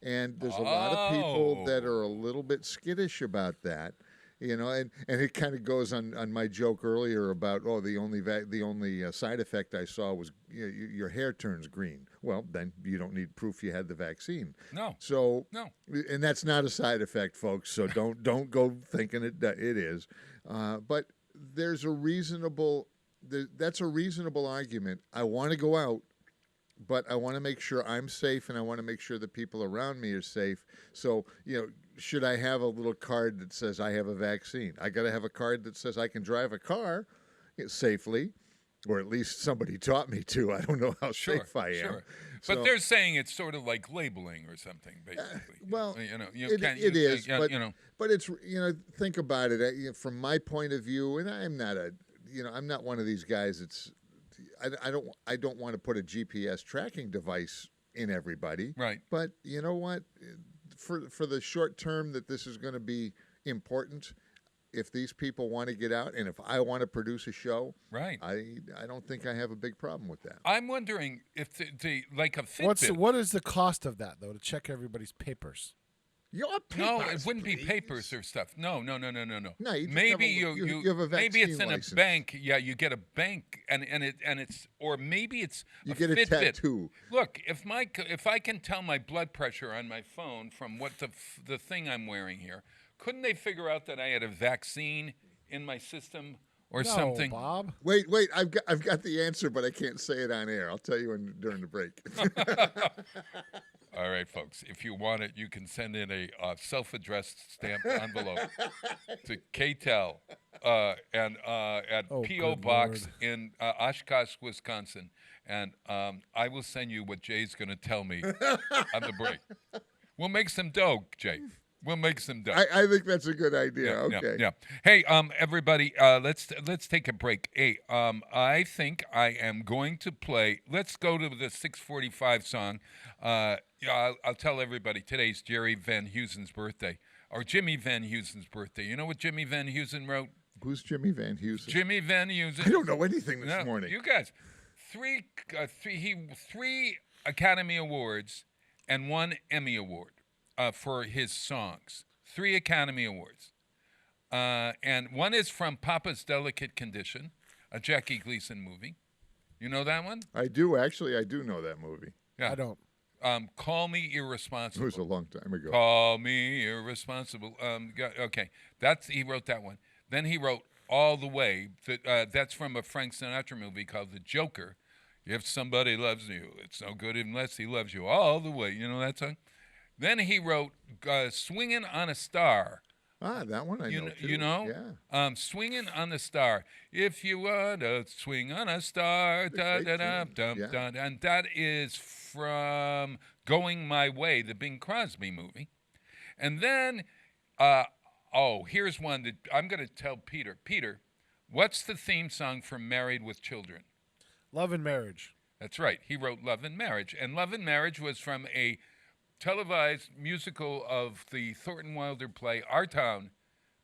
And there's a lot of people that are a little bit skittish about that. You know, and it kind of goes on my joke earlier about the only side effect I saw was your hair turns green. Well, then you don't need proof you had the vaccine. No. So No. and that's not a side effect, folks. So don't go thinking it is. But there's a reasonable that's a reasonable argument. I want to go out, but I want to make sure I'm safe, and I want to make sure the people around me are safe. So, should I have a little card that says I have a vaccine? I got to have a card that says I can drive a car safely, or at least somebody taught me to. I don't know how safe I am. Sure. So- But they're saying it's sort of like labeling or something, basically. well, you can't. it is, yeah, but you know. but it's think about it from my point of view, and I'm not one of these guys that's I don't want to put a GPS tracking device in everybody. Right. But you know what? For the short term that this is going to be important, if these people want to get out and if I want to produce a show, Right. I don't think I have a big problem with that. I'm wondering if the like a Fitbit. What is the cost of that though to check everybody's papers? Your No, papers, it wouldn't be please. papers or stuff. No. No, you just Maybe have a- you have a maybe it's vaccine in license. a bank. Yeah, you get a bank, and it's or maybe it's You a get a Fitbit. tattoo. Look, if I can tell my blood pressure on my phone from what the thing I'm wearing here, couldn't they figure out that I had a vaccine in my system or No, something? Bob. Wait, I've got the answer, but I can't say it on air. I'll tell you during the break. All right, folks. If you want it, you can send in a self-addressed stamped envelope to KTEL and at Oh, P.O. good Box Lord. in Oshkosh, Wisconsin. And I will send you what Jay's going to tell me on the break. We'll make some dough, Jay. We'll make some dough. I think that's a good idea. Yeah, Okay. yeah. Hey, everybody, let's take a break. Hey, I think I am going to play. Let's go to the 6:45 song. Yeah, I'll tell everybody today's Jerry Van Heusen's birthday, or Jimmy Van Heusen's birthday. You know what Jimmy Van Heusen wrote? Who's Jimmy Van Heusen? Jimmy Van Heusen. I don't know anything this No, morning. You guys, three Academy Awards and 1 Emmy Award for his songs. 3 Academy Awards. And one is from Papa's Delicate Condition, a Jackie Gleason movie. You know that one? I do know that movie. Yeah. I don't. Call Me It Irresponsible. was a long time ago. Call Me Irresponsible. Okay, he wrote that one. Then he wrote All the Way. That's from a Frank Sinatra movie called The Joker. If somebody loves you, it's no good unless he loves you all the way. You know that song? Then he wrote Swingin' on a Star. Ah, that one I know too. You know? Yeah. Swinging on the Star. If you want to swing on a star, da da da dum Yeah. dum, and that is from Going My Way, the Bing Crosby movie. And then, here's one that I'm going to tell Peter. Peter, what's the theme song for Married with Children? Love and Marriage. That's right. He wrote Love and Marriage, and Love and Marriage was from a televised musical of the Thornton Wilder play Our Town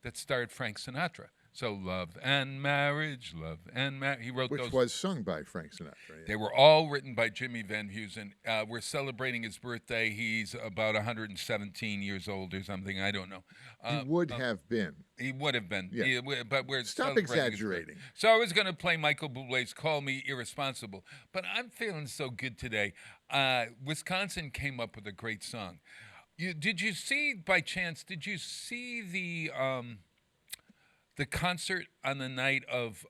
that starred Frank Sinatra. So Love and Marriage, he wrote Which those. was sung by Frank Sinatra. Yeah. They were all written by Jimmy Van Heusen. We're celebrating his birthday. He's about 117 years old or something. I don't know. He would have been. He would have been. Yeah. But we're Stop celebrating his birthday. exaggerating. So I was going to play Michael Bublé's Call Me Irresponsible. But I'm feeling so good today. Wisconsin came up with a great song. Did you see the concert on the night of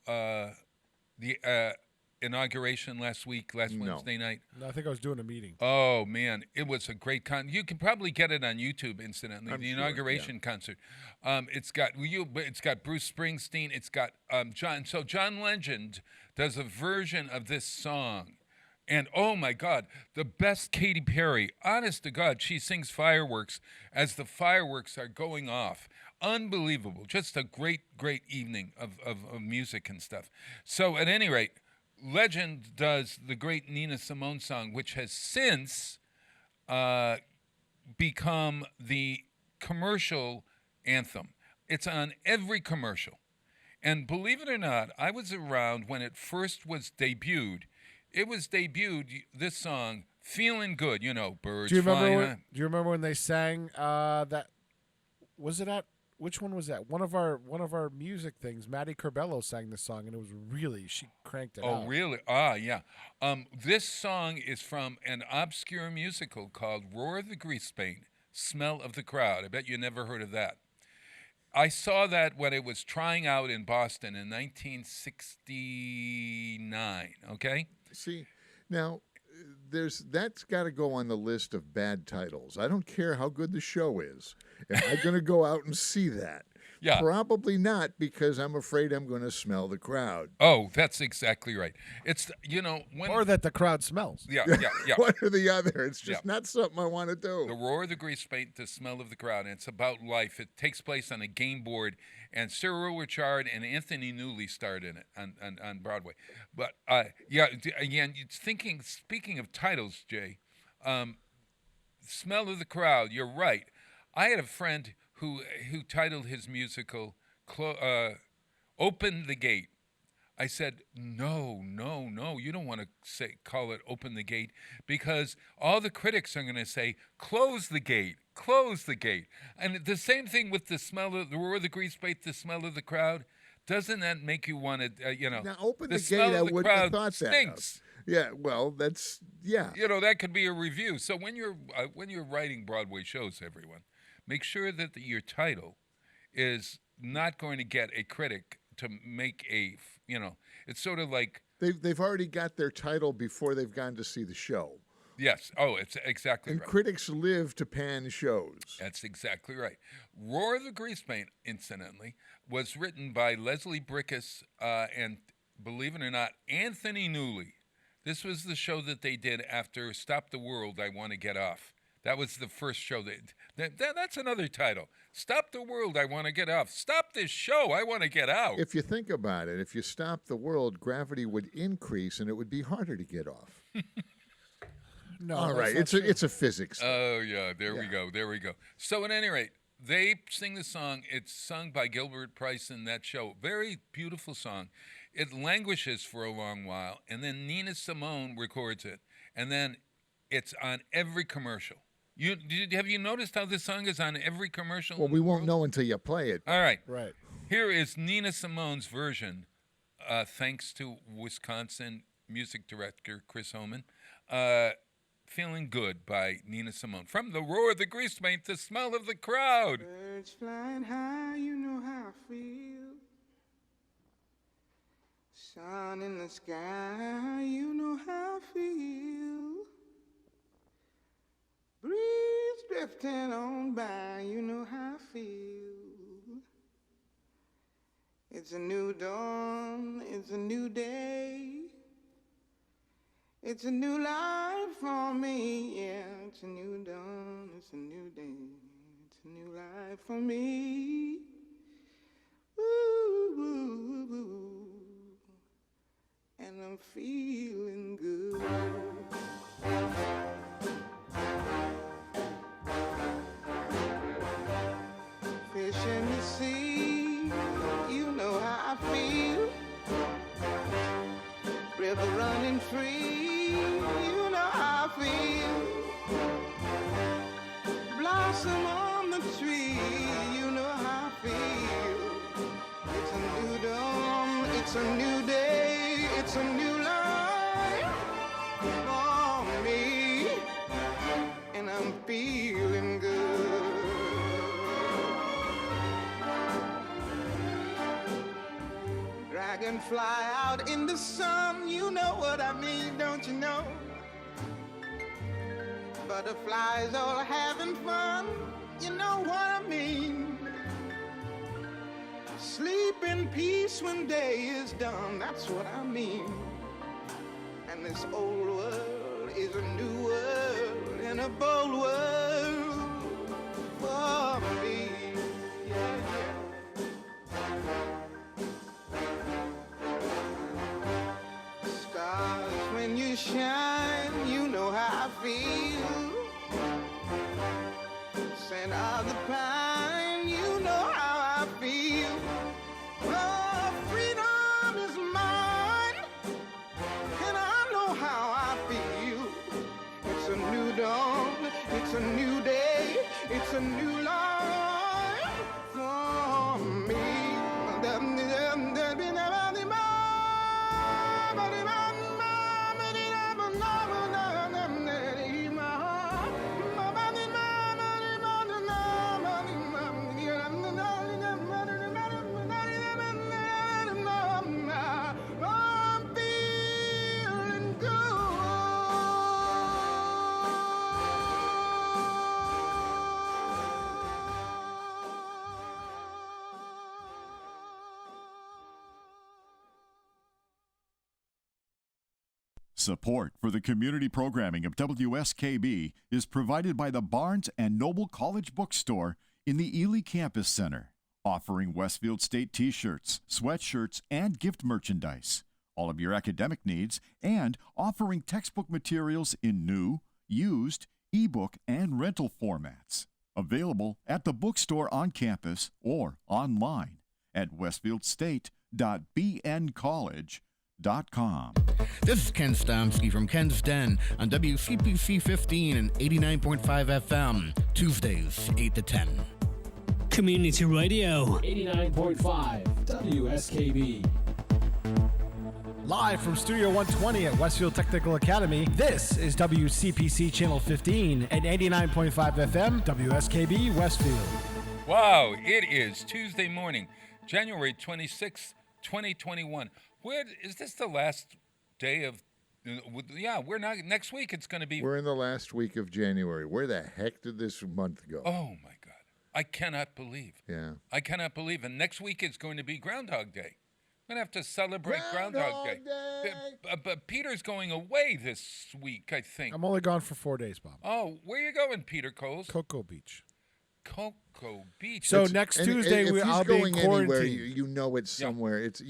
the inauguration last Wednesday night? No, I think I was doing a meeting. Oh man, it was a great You can probably get it on YouTube incidentally. I'm The sure, inauguration concert. It's got Bruce Springsteen. It's got John. So John Legend does a version of this song. And oh my God, the best Katy Perry. Honest to God, she sings Fireworks as the fireworks are going off. Unbelievable. Just a great evening of music and stuff. So at any rate, Legend does the great Nina Simone song, which has since become the commercial anthem. It's on every commercial. And believe it or not, I was around when it first was debuted. It was debuted, this song, Feeling Good, birds Do you flying. remember when they sang that? Was it at which one was that? One of our music things. Maddie Corbello sang this song, and it was she cranked it out. Oh, really? Yeah. This song is from an obscure musical called Roar of the Grease Paint, Smell of the Crowd. I bet you never heard of that. I saw that when it was trying out in Boston in 1969, okay? See, now that's got to go on the list of bad titles. I don't care how good the show is. Am I going to go out and see that? Yeah. Probably not, because I'm afraid I'm going to smell the crowd. Oh, that's exactly right. It's, when... Or that the crowd smells. Yeah. One or the other. It's just Yeah. not something I want to do. The Roar of the Grease Paint, The Smell of the Crowd, and it's about life. It takes place on a game board, and Cyril Richard and Anthony Newley starred in it on Broadway. But, again, speaking of titles, Jay, Smell of the Crowd. You're right. I had a friend who titled his musical "Open the Gate." I said, no, you don't want to call it "Open the Gate" because all the critics are going to say, "Close the gate, close the gate." And the same thing with the roar of the grease plate, the smell of the crowd. Doesn't that make you want to, Now, open the smell gate, I of the wouldn't have crowd thought stinks. that. Yeah, well, that's, yeah. That could be a review. So when you're writing Broadway shows, everyone, make sure that your title is not going to get a critic to make it's sort of like They've already got their title before they've gone to see the show. yes. Oh, it's exactly And right. critics live to pan shows. That's exactly right. Roar of the Grease Paint, incidentally, was written by Leslie Brickus and, believe it or not, Anthony Newley. This was the show that they did after Stop the World, I Want to Get Off. That was the first show. That's another title. Stop the World, I Want to Get Off. Stop this show, I want to get out. If you think about it, if you stop the world, gravity would increase and it would be harder to get off. No, All that's right, not it's a physics thing. Oh, yeah, there we go. So at any rate, they sing the song. It's sung by Gilbert Price in that show. Very beautiful song. It languishes for a long while, and then Nina Simone records it, and then it's on every commercial. Have you noticed how this song is on every commercial? Well, we won't know until you play it. All right. Right. Here is Nina Simone's version, thanks to Wisconsin music director Chris Homan. Feeling Good by Nina Simone. From the roar of the grease paint, the smell of the crowd. Birds flying high, you know how I feel. Sun in the sky, you know how I feel. Breeze drifting on by, you know how I feel. It's a new dawn, it's a new day. It's a new life for me, yeah. It's a new dawn, it's a new day. It's a new life for me. Ooh, ooh, ooh. And I'm feeling good. Fish in the sea, you know how I feel. River running free, you know how I feel. Blossom on the tree, you know how I feel. It's a new dawn, it's a new day, it's a new life for me, and I'm feeling good. Dragonfly out in the sun, you know what I mean, don't you know? Butterflies all having fun, you know what I mean. Sleep in peace when day is done, that's what I mean. And this old world is a new world and a bold world for me. Yeah, yeah. Stars, when you shine, you know how I feel. Scent of the pine, you know how I feel. Oh, freedom is mine, and I know how I feel. It's a new dawn, it's a new day, it's a new life for me. Support for the community programming of WSKB is provided by the Barnes & Noble College Bookstore in the Ely Campus Center, offering Westfield State t-shirts, sweatshirts, and gift merchandise, all of your academic needs, and offering textbook materials in new, used, ebook, and rental formats. Available at the bookstore on campus or online at westfieldstate.bncollege.com. This is Ken Stomsky from Ken's Den on WCPC 15 and 89.5 FM, Tuesdays, 8 to 10. Community Radio 89.5 WSKB. Live from Studio 120 at Westfield Technical Academy, this is WCPC Channel 15 and 89.5 FM, WSKB Westfield. Wow, it is Tuesday morning, January 26th, 2021. Is this the last day of... Yeah, we're not... Next week it's going to be... We're in the last week of January. Where the heck did this month go? Oh, my God. I cannot believe. Yeah. I cannot believe. And next week it's going to be Groundhog Day. I'm going to have to celebrate Groundhog Day. But Peter's going away this week, I think. I'm only gone for 4 days, Bob. Oh, where are you going, Peter Coles? Cocoa Beach. Cocoa Beach. So next Tuesday, I'll be in quarantine. Anywhere, you know it's somewhere. It's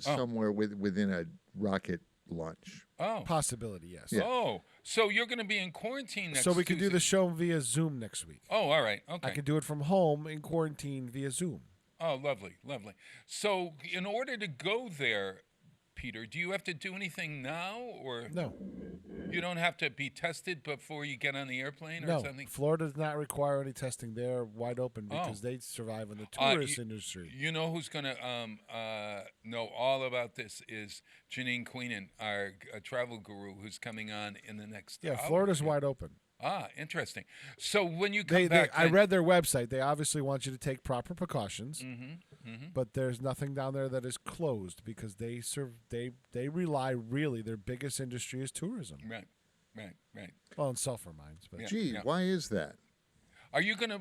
somewhere within a rocket launch. Oh, possibility, yes. Yeah. Oh, so you're going to be in quarantine next So we can Tuesday. do the show via Zoom next week. Oh, all right. Okay. I can do it from home in quarantine via Zoom. Oh, lovely, lovely. So in order to go there, Peter, do you have to do anything now, or no? You don't have to be tested before you get on the airplane or something? No, Florida does not require any testing. They're wide open because they survive in the tourist industry. You know who's going to know all about this is Janine Queenan, our travel guru, who's coming on in the next hour. Florida's wide open. Ah, interesting. So when you come back... I read their website. They obviously want you to take proper precautions, but there's nothing down there that is closed because they rely really, their biggest industry is tourism. Right. Well, and sulfur mines. But why is that? Are you gonna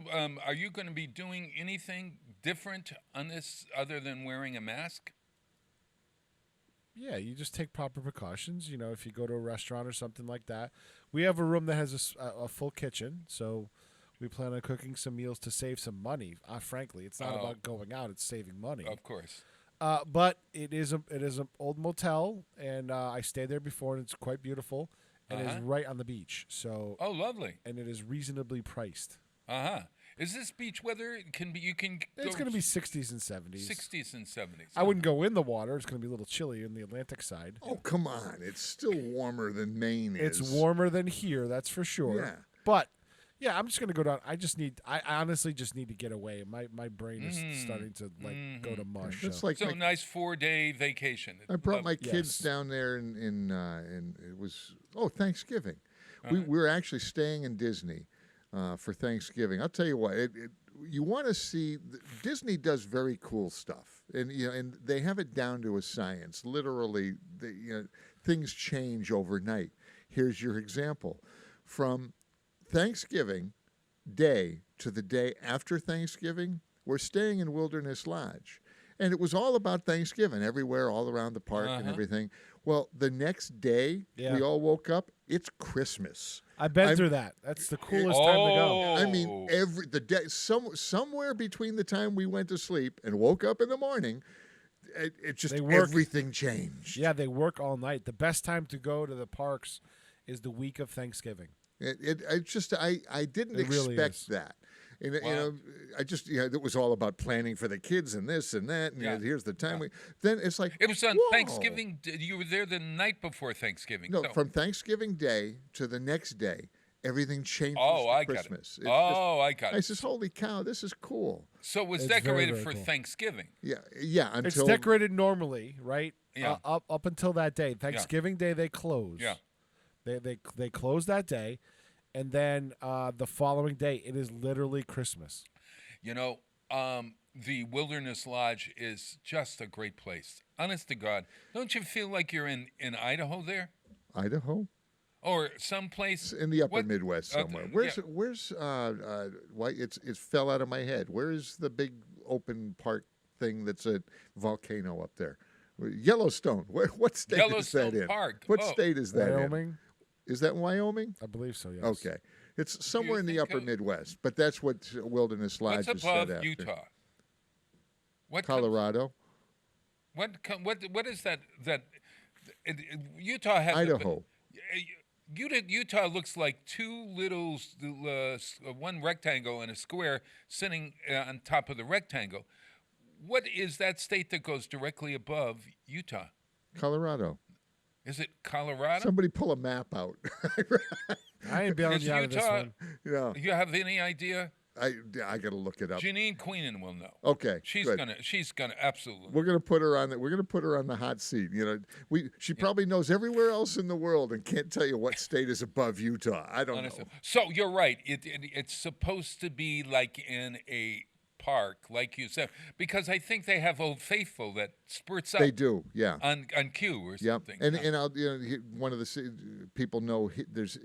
be doing anything different on this other than wearing a mask? Yeah, you just take proper precautions. You know, if you go to a restaurant or something like that. We have a room that has a full kitchen, so we plan on cooking some meals to save some money. Frankly, it's not about going out; it's saving money. Of course. But it is an old motel, and I stayed there before, and it's quite beautiful, and it is right on the beach. So lovely. And it is reasonably priced. Is this beach weather? It's going to be 60s and 70s. 60s and 70s. I wouldn't go in the water. It's going to be a little chilly in the Atlantic side. Oh, come on. It's still warmer than Maine is. It's warmer than here, that's for sure. Yeah. But, yeah, I'm just going to go down. I honestly just need to get away. My brain is starting to, go to mush. It's so nice 4-day vacation. I brought my kids down there and it was, Thanksgiving. We were actually staying in Disney. For Thanksgiving, I'll tell you what. You want to see Disney does very cool stuff, and they have it down to a science. Literally, things change overnight. Here's your example: from Thanksgiving Day to the day after Thanksgiving, we're staying in Wilderness Lodge, and it was all about Thanksgiving everywhere, all around the park and everything. Well, the next day, we all woke up. It's Christmas. I've been through that. That's the coolest time to go. I mean, the day, somewhere between the time we went to sleep and woke up in the morning, it just everything changed. Yeah, they work all night. The best time to go to the parks is the week of Thanksgiving. I didn't expect that. And, it was all about planning for the kids and this and that. And here's the time. Then it's like... It was on Thanksgiving. You were there the night before Thanksgiving. No, from Thanksgiving Day to the next day, everything changes I Christmas. Got it. I got it. I says, holy cow, this is cool. So it was decorated for Thanksgiving. Yeah. Until it's decorated normally, right? Yeah. Up until that day. Thanksgiving Day, they close. Yeah. They close that day. And then the following day, it is literally Christmas. You know, the Wilderness Lodge is just a great place. Honest to God. Don't you feel like you're in Idaho there? Idaho? Or someplace in the upper Midwest somewhere. Where's why it fell out of my head. Where is the big open park thing that's a volcano up there? Yellowstone. What state is that in? Park. What state is that Wyoming? in? Is that in Wyoming? I believe so, yes. Okay. It's somewhere in the upper Midwest, but that's what Wilderness Lodge is set after. Utah? Colorado? What is that? Utah has Idaho. Utah looks like two little, one rectangle and a square sitting on top of the rectangle. What is that state that goes directly above Utah? Colorado. Is it Colorado? Somebody pull a map out. I ain't bailing Is you out of this Utah- one. Yeah, You have any idea? I got to look it up. Janine Queenan will know. Okay, She's good. gonna absolutely. We're gonna put her on the. We're gonna put her on the hot seat. She probably knows everywhere else in the world and can't tell you what state is above Utah. I don't Honestly. know. So you're right. It's supposed to be like in a park, like you said, because I think they have Old Faithful that spurts up. They do, yeah. On cue or Yep. something. And I'll, one of the people know there's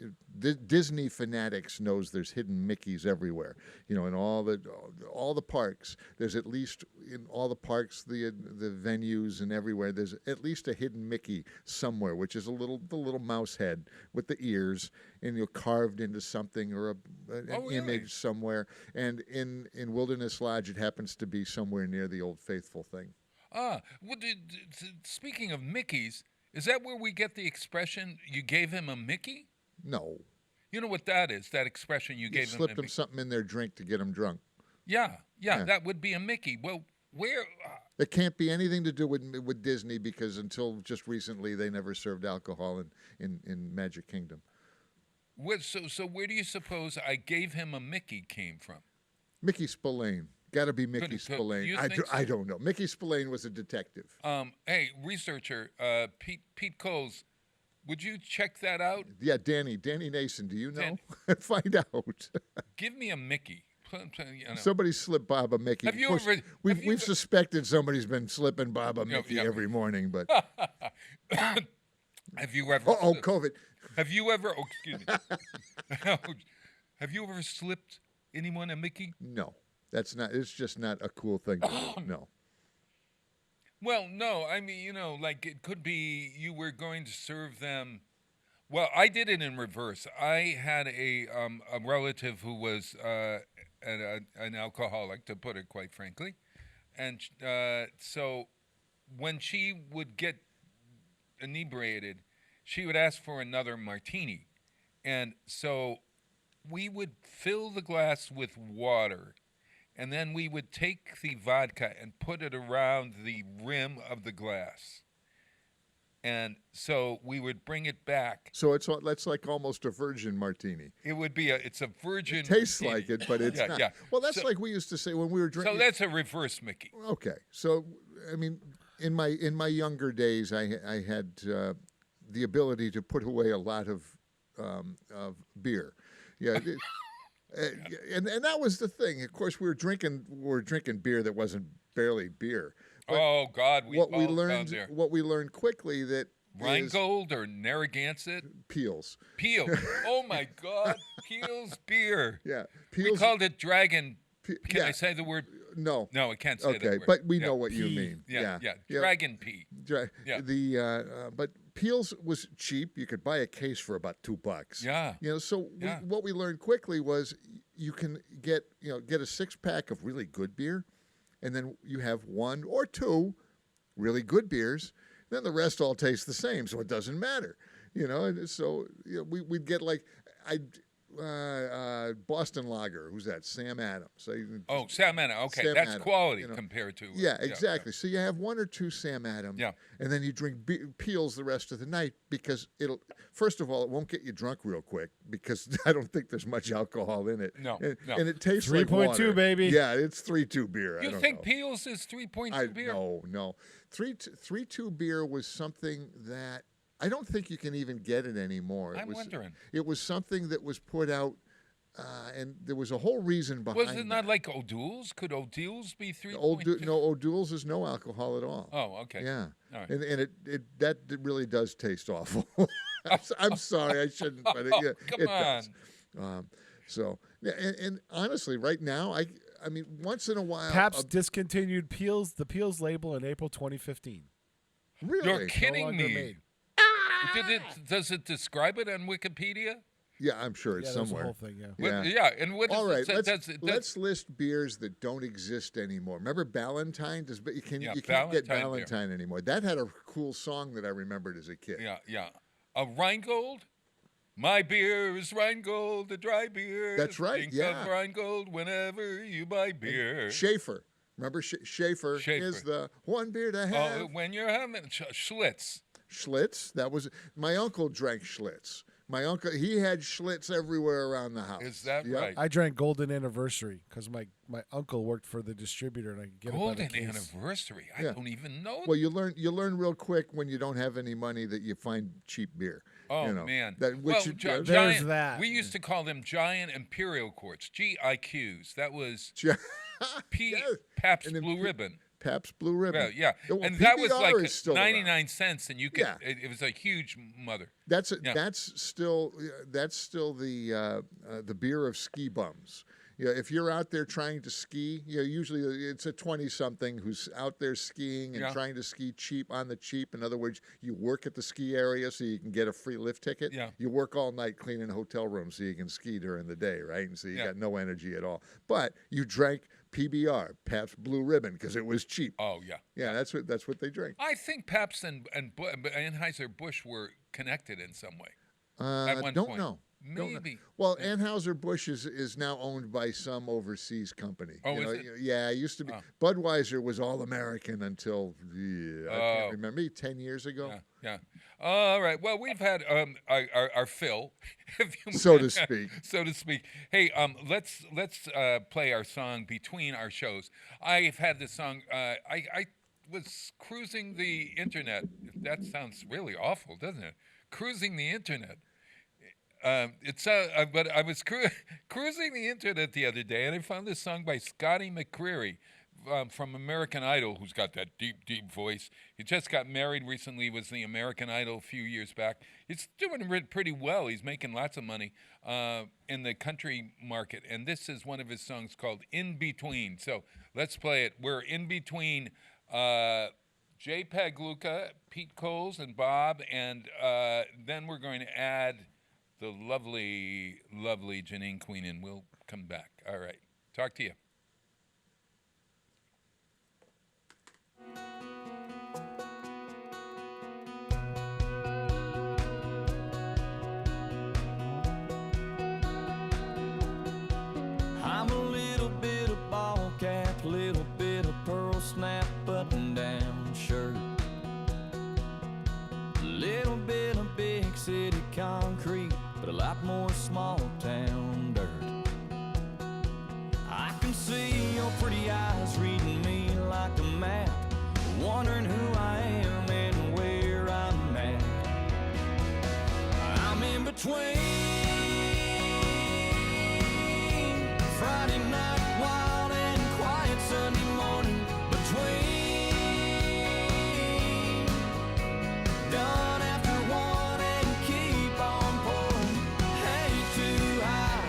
Disney fanatics knows there's hidden Mickeys everywhere. In all the parks, there's at least in all the parks, the venues and everywhere, there's at least a hidden Mickey somewhere, which is the little mouse head with the ears and carved into something or an image somewhere. And in Wilderness Lodge, it happens to be somewhere near the Old Faithful thing. Speaking of Mickeys, is that where we get the expression, you gave him a Mickey? No. You know what that is, that expression, you gave him a slipped Mickey? him something in their drink to get him drunk. Yeah, that would be a Mickey. Well, where... It can't be anything to do with Disney because until just recently, they never served alcohol in Magic Kingdom. So where do you suppose I gave him a Mickey came from? Mickey Spillane. Got to be Mickey Spillane. I don't know. Mickey Spillane was a detective. Hey, researcher, Pete Coles, would you check that out? Yeah, Danny Nason, do you know? Find out. Give me a Mickey. Somebody slipped Bob a Mickey. Have you ever? We've suspected somebody's been slipping Bob a Mickey every morning, but. Have you ever? COVID. Have you ever? Oh, excuse me. Have you ever slipped anyone a Mickey? No. That's not. It's just not a cool thing to do. No. Well, no. I mean, like it could be you were going to serve them. Well, I did it in reverse. I had a relative who was an alcoholic, to put it quite frankly, and so when she would get inebriated, she would ask for another martini, and so we would fill the glass with water. And then we would take the vodka and put it around the rim of the glass. And so we would bring it back. So that's like almost a virgin martini. It would be it's a virgin. It tastes martini. like it, but it's not. Yeah. Well, that's like we used to say when we were drinking. So that's a reverse Mickey. Okay. So, I mean, in my younger days, I had the ability to put away a lot of beer. Yeah. And that was the thing. Of course, we were drinking beer that wasn't barely beer. But oh God, what we learned quickly that Rheingold or Narragansett Peels. Oh my God, Peels beer. Yeah, Peels. We called it Dragon. Can I say the word? No, I can't say that word. Okay, but we know what you mean. Yeah. Dragon pea. But Peels was cheap. You could buy a case for about $2. Yeah. So what we learned quickly was you can get a 6-pack of really good beer, and then you have 1 or 2 really good beers. Then the rest all taste the same, so it doesn't matter. And so we'd get like Boston Lager. Who's that? Sam Adams. Sam Adams. Okay, Sam that's Adams, quality compared to. Yeah, exactly. So you have 1 or 2 Sam Adams. Yeah. And then you drink Peels the rest of the night because first of all, it won't get you drunk real quick because I don't think there's much alcohol in it. No. And it tastes 3.2, like water. baby. Yeah, it's 3.2 beer. You think Peels is 3.2 beer? No. 3.2 beer was something that I don't think you can even get it anymore. I'm wondering. It was something that was put out, and there was a whole reason behind it. Was it not like O'Doul's? Could O'Doul's be 3.2? No, O'Doul's is no alcohol at all. Oh, okay. Yeah. All right. And that really does taste awful. I'm sorry, I shouldn't, but Come on. does. And honestly, right now, I mean, once in a while, Pabst discontinued the Peels label in April 2015. Really? You're kidding No longer me. made. Does it describe it on Wikipedia? Yeah, I'm sure it's there's a somewhere. whole thing, yeah. Well, Yeah. And what All right, it let's list beers that don't exist anymore. Remember Ballantine? You can't get Ballantine Ballantine anymore. That had a cool song that I remembered as a kid. Yeah. A Rheingold? My beer is Rheingold, the dry beer. That's right, Think yeah. of Rheingold whenever you buy beer. Schaefer. Remember Schaefer is the one beer to have. Oh, when you're having Schlitz. Schlitz. That was my uncle drank Schlitz. My uncle, he had Schlitz everywhere around the house. Is that Yep. right? I drank Golden Anniversary because my uncle worked for the distributor and I could get Golden it by the case. Anniversary. I Yeah. don't even know. Well, you learn real quick when you don't have any money that you find cheap beer. Oh, you know, man. That, Well, which giant, There's that. We used to call them giant imperial quarts, GIQs. That was Yes. Pabst And then Blue Ribbon. Pabst Blue Ribbon. Well, yeah. Well, And that was PBR like is still around. 99 cents, and you could. Yeah. It was a huge mother. That's Yeah. that's still the beer of ski bums. Yeah, if you're out there trying to ski, usually it's a 20-something who's out there skiing and Yeah. trying to ski cheap on the cheap. In other words, you work at the ski area so you can get a free lift ticket. Yeah. You work all night cleaning hotel rooms so you can ski during the day, right? And so you Yeah. got no energy at all. But you drank PBR, Pabst Blue Ribbon, because it was cheap. Oh, yeah. Yeah, that's what they drink. I think Pabst and Anheuser-Busch were connected in some way. At one Don't point. know. Don't know. Maybe. Well, Anheuser-Busch is now owned by some overseas company. Oh, You know, is it? Yeah, it used to be. Oh. Budweiser was all American until I Oh. can't remember, maybe 10 years ago, Yeah. All right. Well, we've had our fill, if you so to speak. so to speak. Hey, let's play our song between our shows. I've had this song. I was cruising the internet. That sounds really awful, doesn't it? Cruising the internet. But I was cruising the internet the other day, and I found this song by Scotty McCreery from American Idol, who's got that deep, deep voice. He just got married recently, was the American Idol a few years back. He's doing pretty well. He's making lots of money in the country market, and this is one of his songs called In Between. So let's play it. We're in between JPEG Luca, Pete Coles, and Bob, and then we're going to add the lovely, lovely Janine Queen, and we'll come back. All right. Talk to you. I'm a little bit of ball cap, little bit of pearl snap button down shirt, little bit of big city concrete, but a lot more small town dirt. I can see your pretty eyes reading me like a map, wondering who I am and where I'm at. I'm in between Friday night wild and quiet Sunday morning, between done after one and keep on pouring. Hey too high,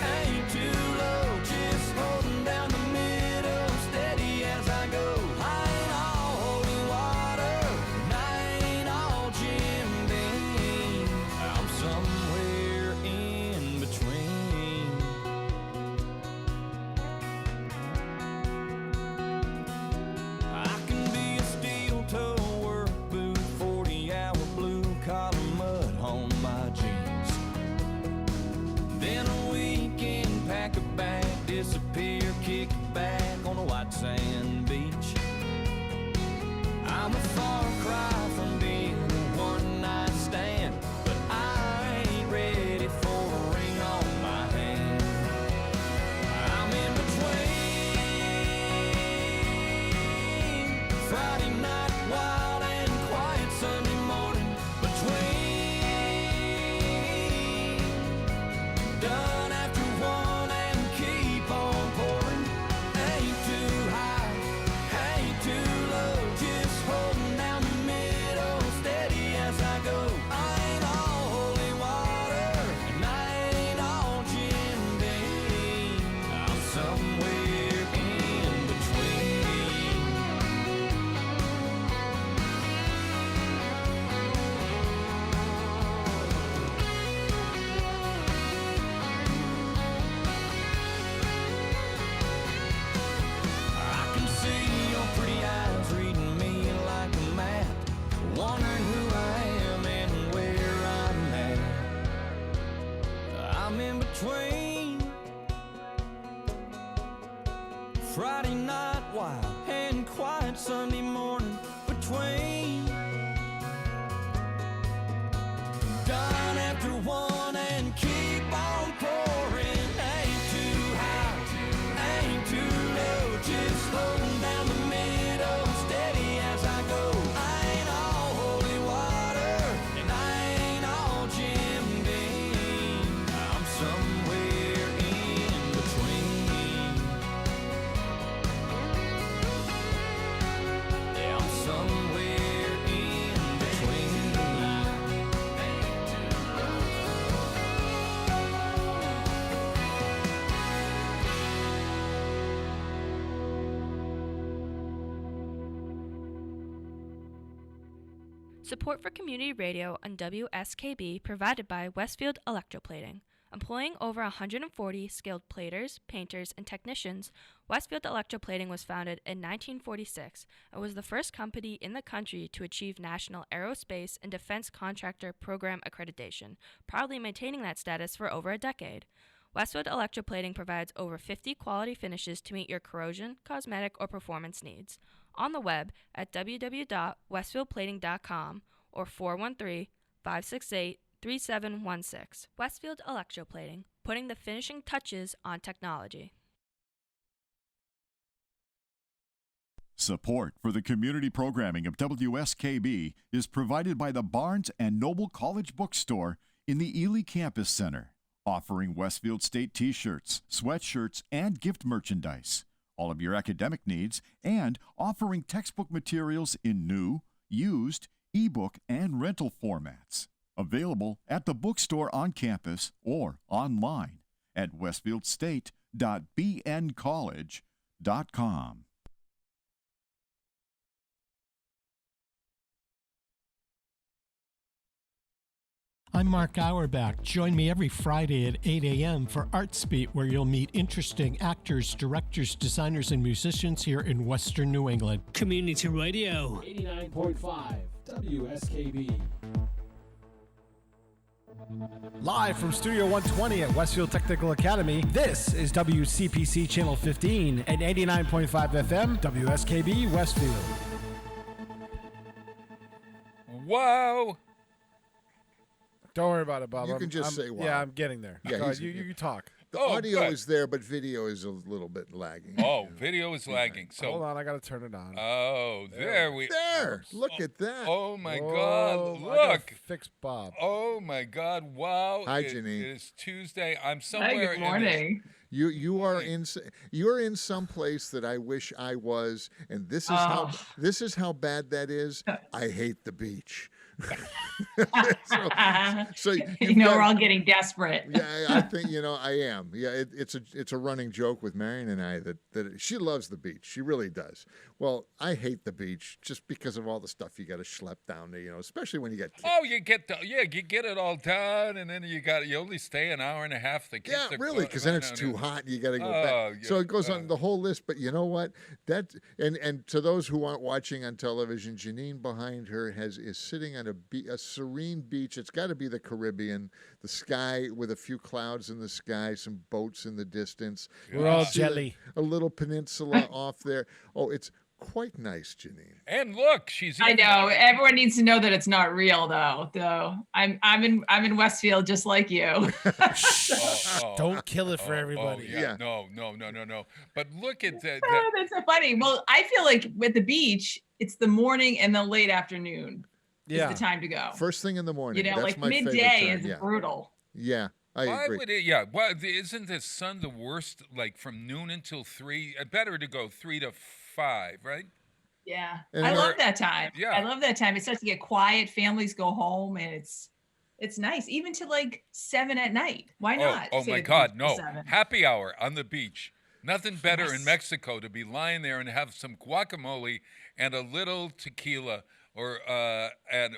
hey too low, just holding down the middle, steady as I go. I ain't all holy water, and I ain't all Jim Beam. I'm somewhere in between. between Friday night wild and quiet Sunday morning, between done after one and keep on pouring. Ain't too high, ain't too low, just floating down the middle, steady as I go. I ain't all holy water, and I ain't all Jim Beam. I'm somewhere in between. Yeah, I'm somewhere in between. Support for community radio on WSKB provided by Westfield Electroplating. Employing over 140 skilled platers, painters, and technicians, Westfield Electroplating was founded in 1946 and was the first company in the country to achieve National Aerospace and Defense Contractor Program accreditation, proudly maintaining that status for over a decade. Westfield Electroplating provides over 50 quality finishes to meet your corrosion, cosmetic, or performance needs. On the web at www.westfieldplating.com or 413-568-3716. Westfield Electroplating, putting the finishing touches on technology. Support for the community programming of WSKB is provided by the Barnes & Noble College Bookstore in the Ely Campus Center, offering Westfield State t-shirts, sweatshirts, and gift merchandise, all of your academic needs, and offering textbook materials in new, used, ebook, and rental formats. Available at the bookstore on campus or online at westfieldstate.bncollege.com. I'm Mark Auerbach. Join me every Friday at 8 a.m. for Artsbeat, where you'll meet interesting actors, directors, designers, and musicians here in Western New England. Community Radio 89.5 WSKB. Live from Studio 120 at Westfield Technical Academy, this is WCPC Channel 15 and 89.5 FM, WSKB Westfield. Wow. Don't worry about it, Bob. You can just say wow. Yeah, I'm getting there. Yeah, Go ahead, you talk. The audio is there, but video is a little bit lagging. Oh, video is lagging. So hold on, I gotta turn it on. Oh, there we. There, look at that. Oh my Whoa, God! I gotta Look, fix Bob. Oh my God! Wow! Hi, Janine. It is Tuesday. I'm somewhere. Hi, good morning. You are in some place that I wish I was, and this is how bad that is. I hate the beach. so we're all getting desperate. Yeah, I think I am. Yeah, it's a running joke with Marion and I that she loves the beach. She really does. Well, I hate the beach just because of all the stuff you got to schlep down there. Especially when you get kids. Oh, you get it all done, and then you only stay an hour and a half. The kids really, because then it's too hot and you got to go back. So it goes on the whole list. But you know what? And to those who aren't watching on television, Janine behind her is sitting on a serene beach. It's got to be the Caribbean. The sky with a few clouds in the sky, some boats in the distance. We're all jelly. A little peninsula off there. Oh, it's quite nice, Janine. And look, I know. Everyone needs to know that it's not real, though. I'm in Westfield just like you. Don't kill it for everybody. Yeah. No. But look at that. That's so funny. Well, I feel like with the beach, it's the morning and the late afternoon. Is the time to go. First thing in the morning. That's like my midday is time. brutal. Yeah, I agree. Well, isn't the sun the worst? Like from noon until 3. Better to go 3 to 5, right? Yeah, I love that time. Yeah, I love that time. It starts to get quiet. Families go home, and it's nice, even to like 7 at night. Why not? Oh my God, no! Happy hour on the beach. Nothing better in Mexico to be lying there and have some guacamole and a little tequila. Or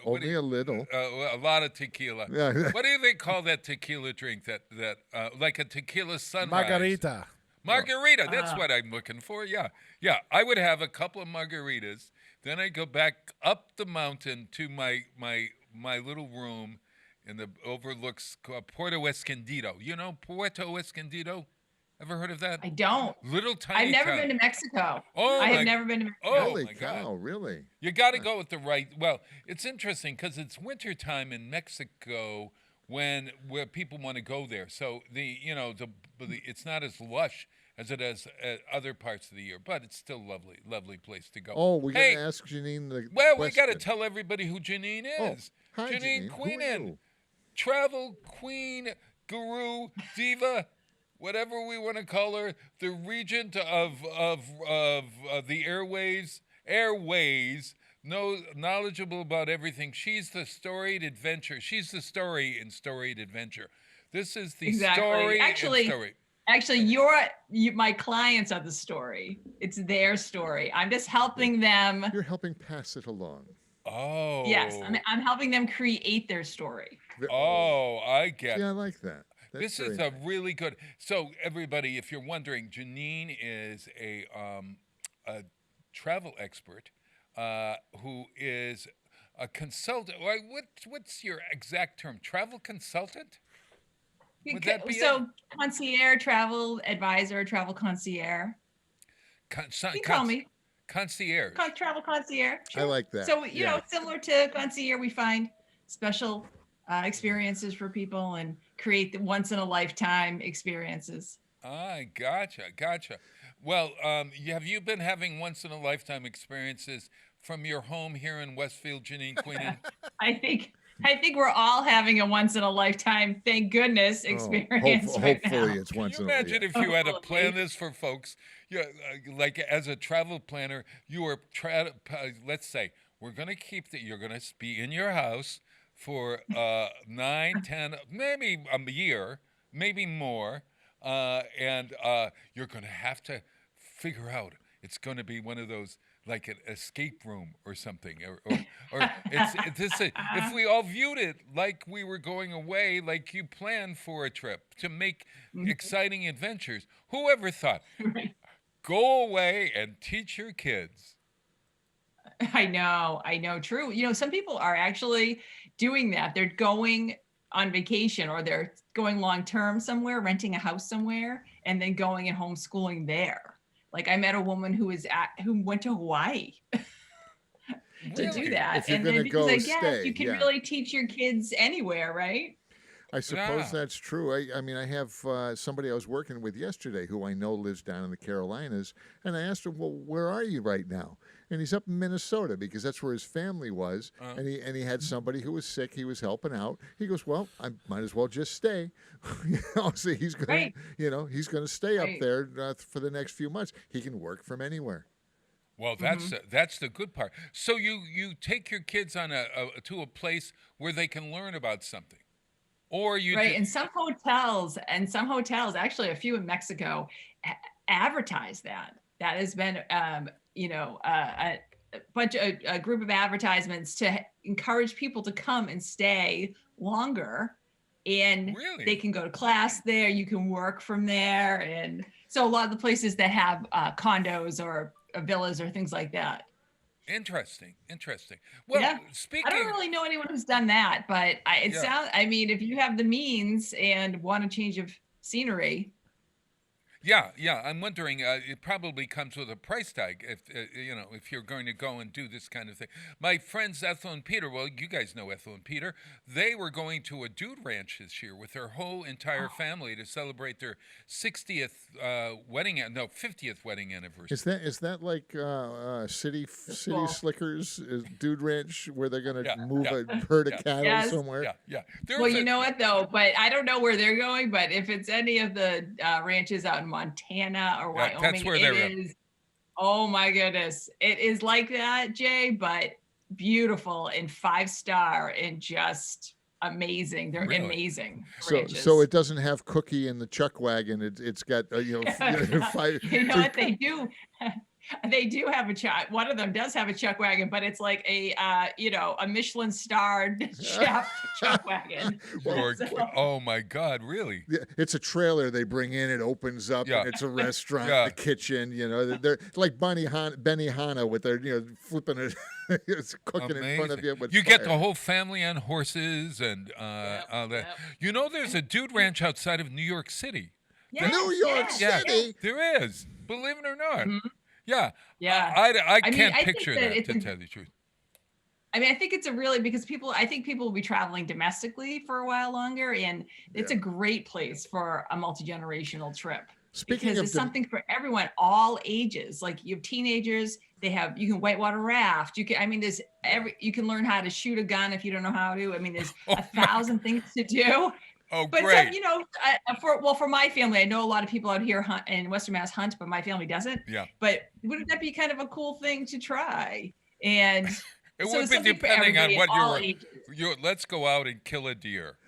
only a little. A lot of tequila. Yeah. What do they call that tequila drink? That like a tequila sunrise. Margarita. That's what I'm looking for. Yeah. I would have a couple of margaritas. Then I go back up the mountain to my little room and the overlooks Puerto Escondido. You know Puerto Escondido? Ever heard of that? I don't. Little tiny I've never town. been to Mexico. Oh, I my- have never been to Mexico. Oh, Holy my God. cow, really? You got to go with the right. Well, it's interesting because it's wintertime in Mexico where people want to go there. So it's not as lush as it is at other parts of the year, but it's still lovely place to go. Oh, we got Hey, to ask Janine the well, we got to question. tell everybody who Janine Oh, is. hi, Janine Who are Queenan, you? travel queen, guru, diva, whatever we want to call her, the regent of the airways, knowledgeable about everything. She's the storied adventure. She's the story in storied adventure. This is the story. Actually, my clients are the story. It's their story. I'm just helping them. You're helping pass it along. Oh. Yes, I'm helping them create their story. Oh, I get. Yeah, I like that. That's This is very a really good. So everybody, if you're wondering, Janine is a travel expert who is a consultant. What's your exact term? Travel consultant? Would that be it? Concierge, travel advisor, travel concierge. You can call me concierge. Travel concierge. I like that. So you Yeah. know, similar to concierge, we find special experiences for people and create the once in a lifetime experiences. I gotcha. Well, have you been having once in a lifetime experiences from your home here in Westfield, Janine Queenan? I think we're all having a once in a lifetime, thank goodness, experience. right now. Hopefully, it's once Can in you a imagine if you had to plan this for folks? Like as a travel planner, you were let's say we're going to keep that. You're going to be in your house for 9, 10, maybe a year, maybe more, and you're going to have to figure out. It's going to be one of those like an escape room or something, or if we all viewed it like we were going away, like you planned for a trip to make exciting adventures. Whoever thought? Go away and teach your kids. I know, true. You know, some people are actually doing that. They're going on vacation or they're going long term somewhere, renting a house somewhere, and then going and homeschooling there. Like I met a woman who went to Hawaii to do that. If you're and gonna then because go, I guess stay, you can yeah. really teach your kids anywhere, right? I suppose that's true. I mean, I have somebody I was working with yesterday who I know lives down in the Carolinas, and I asked him, "Well, where are you right now?" And he's up in Minnesota because that's where his family was, and he had somebody who was sick. He was helping out. He goes, "Well, I might as well just stay." So he's going, he's going to stay up there for the next few months. He can work from anywhere. Well, that's the good part. So you take your kids on to a place where they can learn about something. Or you and some hotels, actually a few in Mexico, advertise that. That has been, a group of advertisements to encourage people to come and stay longer. And they can go to class there. You can work from there. And so a lot of the places that have condos or villas or things like that. Interesting. Well, speaking, I don't really know anyone who's done that, but sounds. I mean, if you have the means and want a change of scenery. Yeah. I'm wondering. It probably comes with a price tag if you're going to go and do this kind of thing. My friends Ethel and Peter. Well, you guys know Ethel and Peter. They were going to a dude ranch this year with their whole entire family to celebrate their 50th wedding anniversary. Is that like City Slickers dude ranch where they're going to move a herd of cattle somewhere? Yeah. Well, you know what though, but I don't know where they're going. But if it's any of the ranches out in Montana or Wyoming, that's where they're it is. Oh my goodness, it is like that, Jay, but beautiful and 5-star and just amazing. They're amazing. Ranches. So it doesn't have Cookie in the chuck wagon. It's got five. You know what they do? They do have a chuck. One of them does have a chuck wagon, but it's like a a Michelin starred chef chuck wagon. Oh my God, really? Yeah, it's a trailer they bring in. It opens up, Yeah. and it's a restaurant, Yeah. a kitchen. They're like Benihana with their flipping it, it's cooking in front of you. With You get the fire. whole family on horses and all that. You know, there's a dude ranch outside of New York City. Yes, New York Yeah, City. there is. Believe it or not. Yeah. Yeah. I mean, can't I think picture that that, it's to a- tell you the truth. I mean, I think it's a really because I think people will be traveling domestically for a while longer, and it's a great place for a multi-generational trip. Speaking because of it's something for everyone, all ages. Like you have teenagers, you can whitewater raft. You can learn how to shoot a gun if you don't know how to. I mean, there's 1,000 things to do. Oh, But great. for my family, I know a lot of people out here in Western Mass hunt, but my family doesn't. Yeah. But wouldn't that be kind of a cool thing to try? And It so would it's be something for depending on everybody what and all ages. let's go out and kill a deer.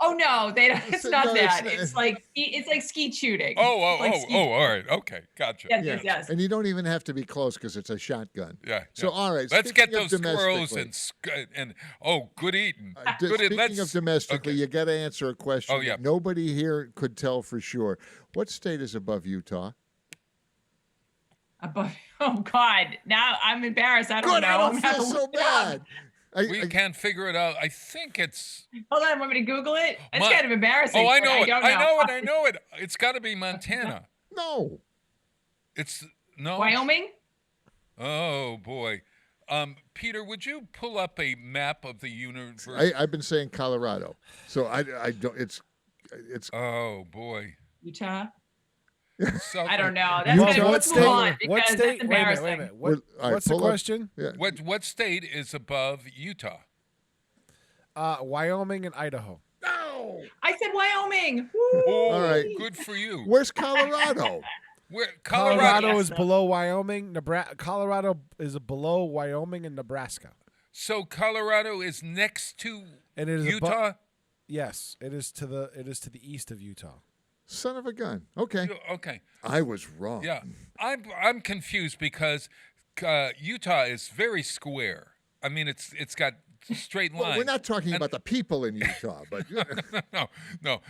Oh no, they don't. It's not No, that. it's It's like skeet shooting. Oh, all right. Okay, gotcha. Yes. And you don't even have to be close because it's a shotgun. Yeah. So all right, Let's get speaking of those squirrels domestically- and good eating. Speaking of domestically, you got to answer a question. Oh, yeah. that nobody here could tell for sure. What state is above Utah? Oh God! Now I'm embarrassed. I don't Good, know. I I'm don't gonna have feel to so look it up. bad. We can't figure it out. I think it's. Hold on, want me to Google it? It's Mon- kind of embarrassing. Oh, I but know it. don't I know it. It's got to be Montana. No. It's no. Wyoming. Oh boy. Peter, would you pull up a map of the universe? I've been saying Colorado, so I don't. It's. Oh boy. Utah. South I don't know. Utah, That's good. what Let's state? move on because What state? that's Wait a embarrassing. minute. All right, What's the pull up- question? Yeah. What state is above Utah? Wyoming and Idaho. No. I said Wyoming. Oh, All right. good for you. Where's Colorado? Where Colorado is below Wyoming. Colorado is below Wyoming and Nebraska. So Colorado is next to And it is Utah. Yes, it is to the east of Utah. Son of a gun. Okay. Okay. I was wrong. Yeah, I'm confused because Utah is very square. I mean, it's got straight lines. Well, we're not talking about the people in Utah, but no.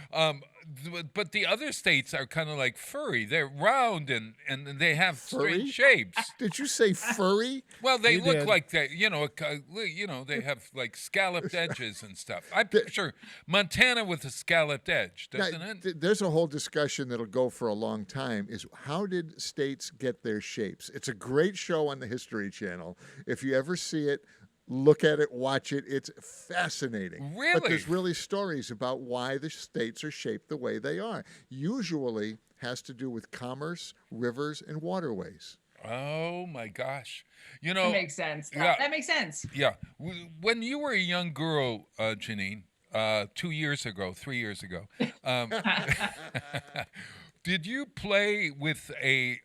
But the other states are kind of like furry. They're round and they have Furry? straight shapes. Did you say furry? Well, they You look did. like they, they have like scalloped edges and stuff. I picture Montana with a scalloped edge, doesn't Now, it? there's a whole discussion that'll go for a long time is how did states get their shapes? It's a great show on the History Channel. If you ever see it, look at it, watch it. It's fascinating. Really? But there's really stories about why the states are shaped the way they are. Usually has to do with commerce, rivers, and waterways. Oh my gosh! That makes sense. Yeah. That makes sense. Yeah. When you were a young girl, Janine, 3 years ago, did you play with a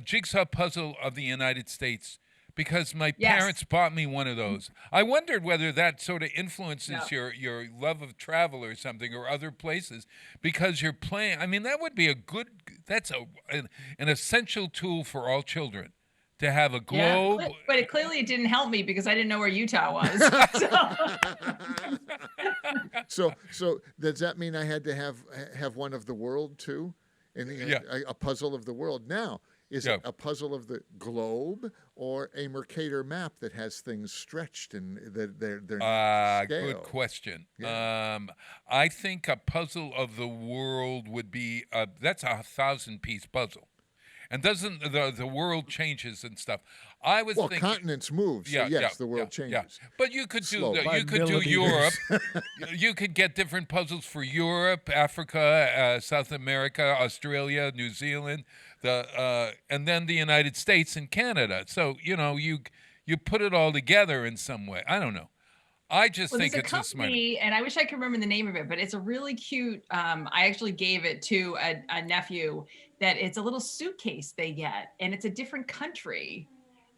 jigsaw puzzle of the United States? Because my parents bought me one of those. I wondered whether that sort of influences your love of travel or something or other places because you're playing. I mean, that would be that's an essential tool for all children to have a globe. Yeah, but clearly it didn't help me because I didn't know where Utah was. So does that mean I had to have one of the world too? And a puzzle of the world. Now, is it a puzzle of the globe or a Mercator map that has things stretched and they're scale? Good question. Yeah. I think a puzzle of the world would be that's a 1,000-piece puzzle, and doesn't the world changes and stuff? I was thinking continents move, so yes, the world changes. Yeah. But you could do Slow. you could do Europe. You could get different puzzles for Europe, Africa, South America, Australia, New Zealand, and then the United States and Canada. So you put it all together in some way. I don't know. I just think there's it's a a smart. company, and I wish I could remember the name of it, but it's a really cute. I actually gave it to a nephew. That it's a little suitcase they get, and it's a different country.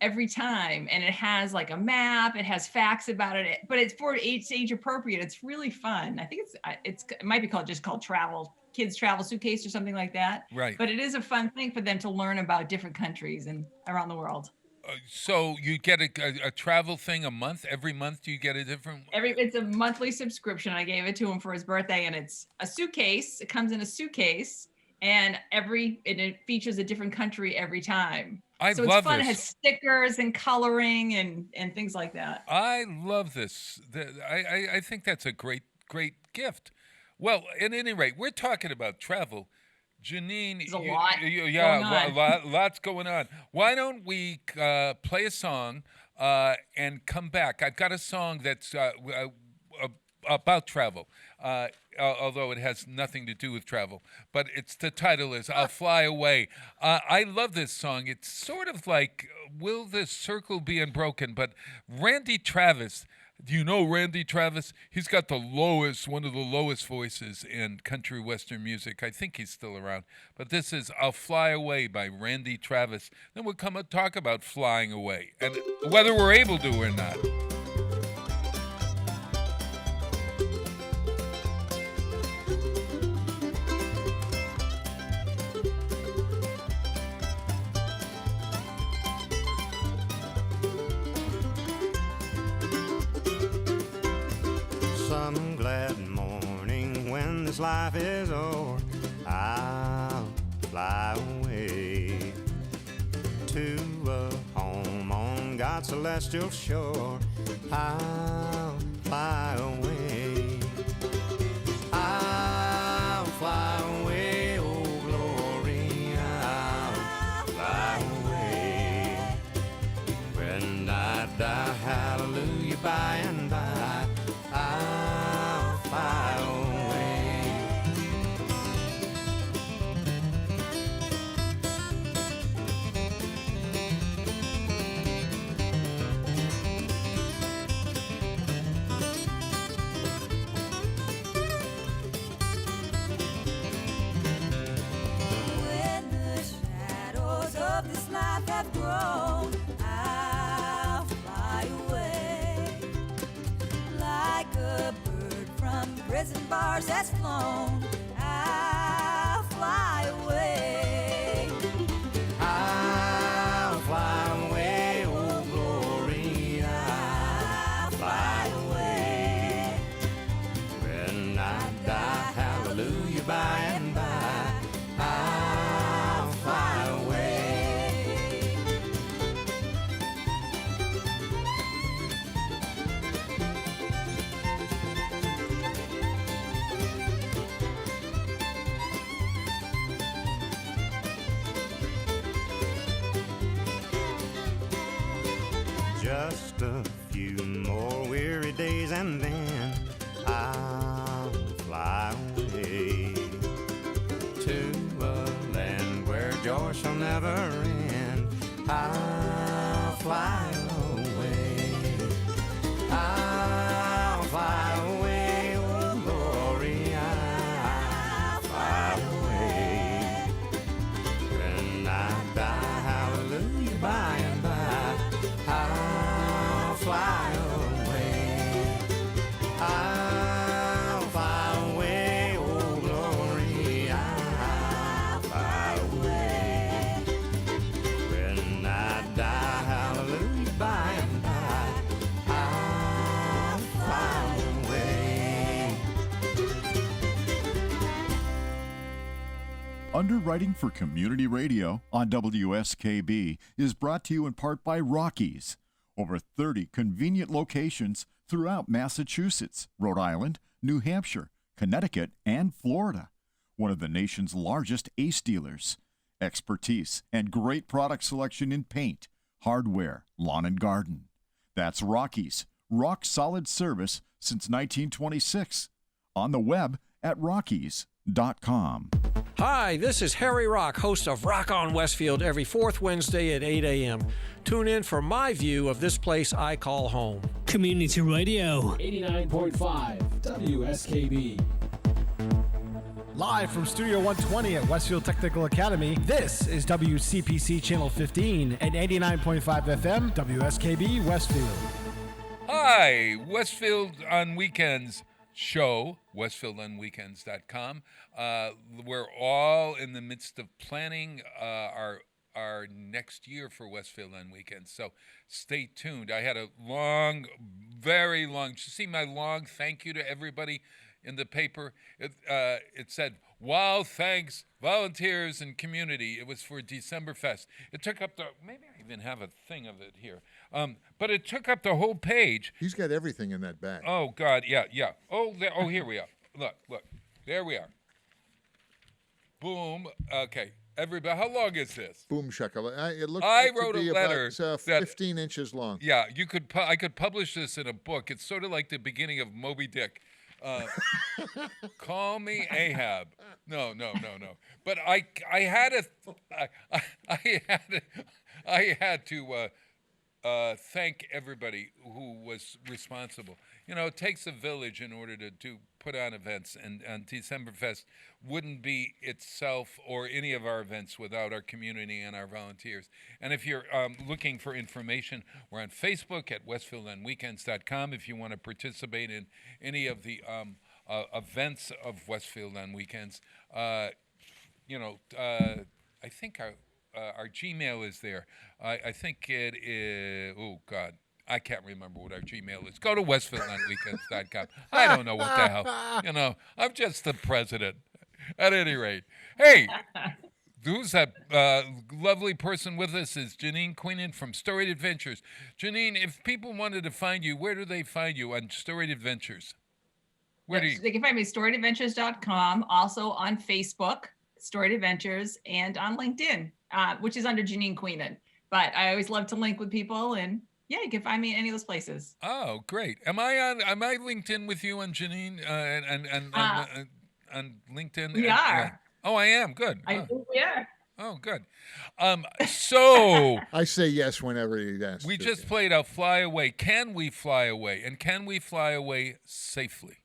every time, and it has like a map, it has facts about it, but it's for age appropriate. It's really fun. I think it might be called travel, kids travel suitcase or something like that. Right. But it is a fun thing for them to learn about different countries and around the world. So you get a travel thing a month. Every month do you get a different? It's a monthly subscription. I gave it to him for his birthday, and it's a suitcase. It comes in a suitcase, and it features a different country every time. So it's fun. It has stickers and coloring and things like that. I love this. I think that's a great gift. Well, at any rate, we're talking about travel. Janine, there's a lot lots going on. Why don't we play a song and come back? I've got a song that's about travel, although it has nothing to do with travel. But the title is "I'll Fly Away." I love this song. It's sort of like "Will the Circle Be Unbroken?" But Randy Travis. Do you know Randy Travis? He's got one of the lowest voices in country western music. I think he's still around. But this is "I'll Fly Away" by Randy Travis. Then we'll come and talk about flying away and whether we're able to or not. Some glad morning when this life is o'er, I'll fly away to a home on God's celestial shore. I'll fly away. I'll fly away, oh glory, I'll fly away. When I die, hallelujah, by and by, I'll fly away. When the shadows of this life have grown, I'll fly away. Like a bird from prison bars that's flown, I'll fly away. I'll fly away, oh glory, I'll fly away. When I die, hallelujah, by and by, I'll fly away. Just a few more weary days and then I'll fly away to a land where joy shall never end. I'll fly away. I'll fly away, oh glory, I'll fly away. When I die, hallelujah, by and by, I'll fly away. I'll fly away, oh glory, I'll fly away. When I die, hallelujah, by and by, I'll fly away. Underwriting for Community Radio on WSKB is brought to you in part by Rockies. Over 30 convenient locations throughout Massachusetts, Rhode Island, New Hampshire, Connecticut, and Florida. One of the nation's largest ACE dealers. Expertise and great product selection in paint, hardware, lawn and garden. That's Rockies. Rock solid service since 1926. On the web at rockies.com. Hi, this is Harry Rock, host of Rock on Westfield every fourth Wednesday at 8 a.m. Tune in for my view of this place I call home. Community Radio 89.5 WSKB. Live from Studio 120 at Westfield Technical Academy, this is WCPC Channel 15 and 89.5 FM, WSKB Westfield. Hi, Westfield on Weekends show, westfieldonweekends.com. We're all in the midst of planning our next year for Westfield on Weekends, so stay tuned. I had a long, very long, did you see my long thank you to everybody in the paper? It said, wow, thanks, volunteers and community. It was for Decemberfest. It took up maybe I even have a thing of it here. But it took up the whole page. He's got everything in that bag. Oh, God, yeah. Oh, here we are. Look, there we are. Boom. Okay, everybody, how long is this? Boom shakalaka. It looks I like wrote to be a letter about, 15 inches long. Yeah, I could publish this in a book. It's sort of like the beginning of Moby Dick. Call me Ahab. No. But I had to thank everybody who was responsible. You know, it takes a village in order to put on events, and Decemberfest wouldn't be itself or any of our events without our community and our volunteers. And if you're looking for information, we're on Facebook at westfieldonweekends.com if you want to participate in any of the events of Westfield on Weekends. I think our Gmail is there. I think it is, oh, God. I can't remember what our Gmail is. Go to westfieldonweekends.com. I don't know what the hell. You know, I'm just the president. At any rate. Hey, who's that lovely person with us is Janine Queenan from Storied Adventures. Janine, if people wanted to find you, where do they find you on Storied Adventures? They can find me at storiedadventures.com, also on Facebook, Storied Adventures, and on LinkedIn, which is under Janine Queenan. But I always love to link with people, and yeah, you can find me in any of those places. Oh, great. Am I linked in with you on Janine on LinkedIn? We are. Oh, I am. Good. I think we are. Oh, good. So I say yes whenever he asks. We just played out Fly Away. Can we fly away? And can we fly away safely?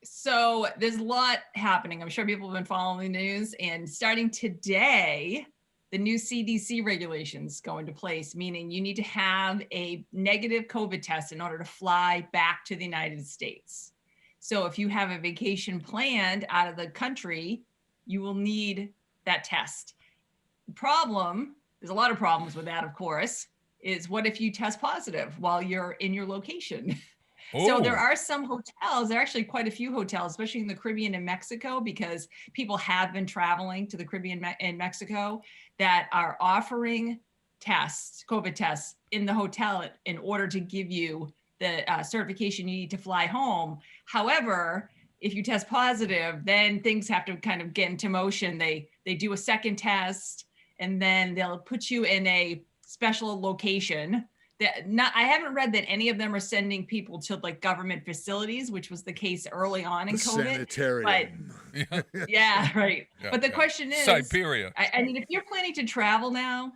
So there's a lot happening. I'm sure people have been following the news, and starting today, the new CDC regulations go into place, meaning you need to have a negative COVID test in order to fly back to the United States. So if you have a vacation planned out of the country, you will need that test. The problem, there's a lot of problems with that, of course, is what if you test positive while you're in your location? So there are some hotels, there are actually quite a few hotels, especially in the Caribbean and Mexico, because people have been traveling to the Caribbean and Mexico, that are offering tests, COVID tests in the hotel in order to give you the certification you need to fly home. However, if you test positive, then things have to kind of get into motion. They do a second test, and then they'll put you in a special location. I haven't read that any of them are sending people to like government facilities, which was the case early on in COVID. Sanitarium. But yeah, right. Yeah, but the question is, Siberia. I mean, if you're planning to travel now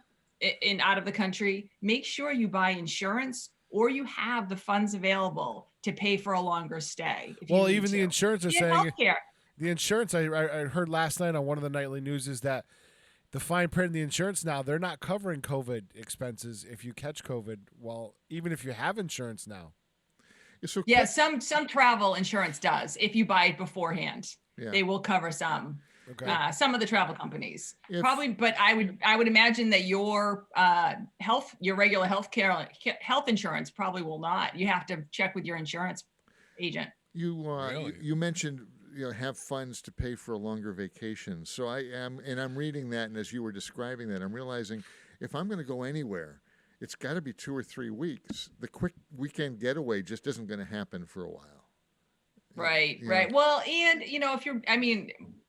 in out of the country, make sure you buy insurance or you have the funds available to pay for a longer stay. Well, even the insurance are saying healthcare. The insurance I heard last night on one of the nightly news is that the fine print in the insurance now, they're not covering COVID expenses if you catch COVID. Well, even if you have insurance now. Yeah, some travel insurance does if you buy it beforehand. Yeah. They will cover some. Okay. Some of the travel companies probably, but I would imagine that your regular health insurance probably will not. You have to check with your insurance agent. You mentioned have funds to pay for a longer vacation. So I'm reading that, and as you were describing that, I'm realizing if I'm going to go anywhere, it's got to be 2 or 3 weeks. The quick weekend getaway just isn't going to happen for a while. Right. Yeah. Right. Well, and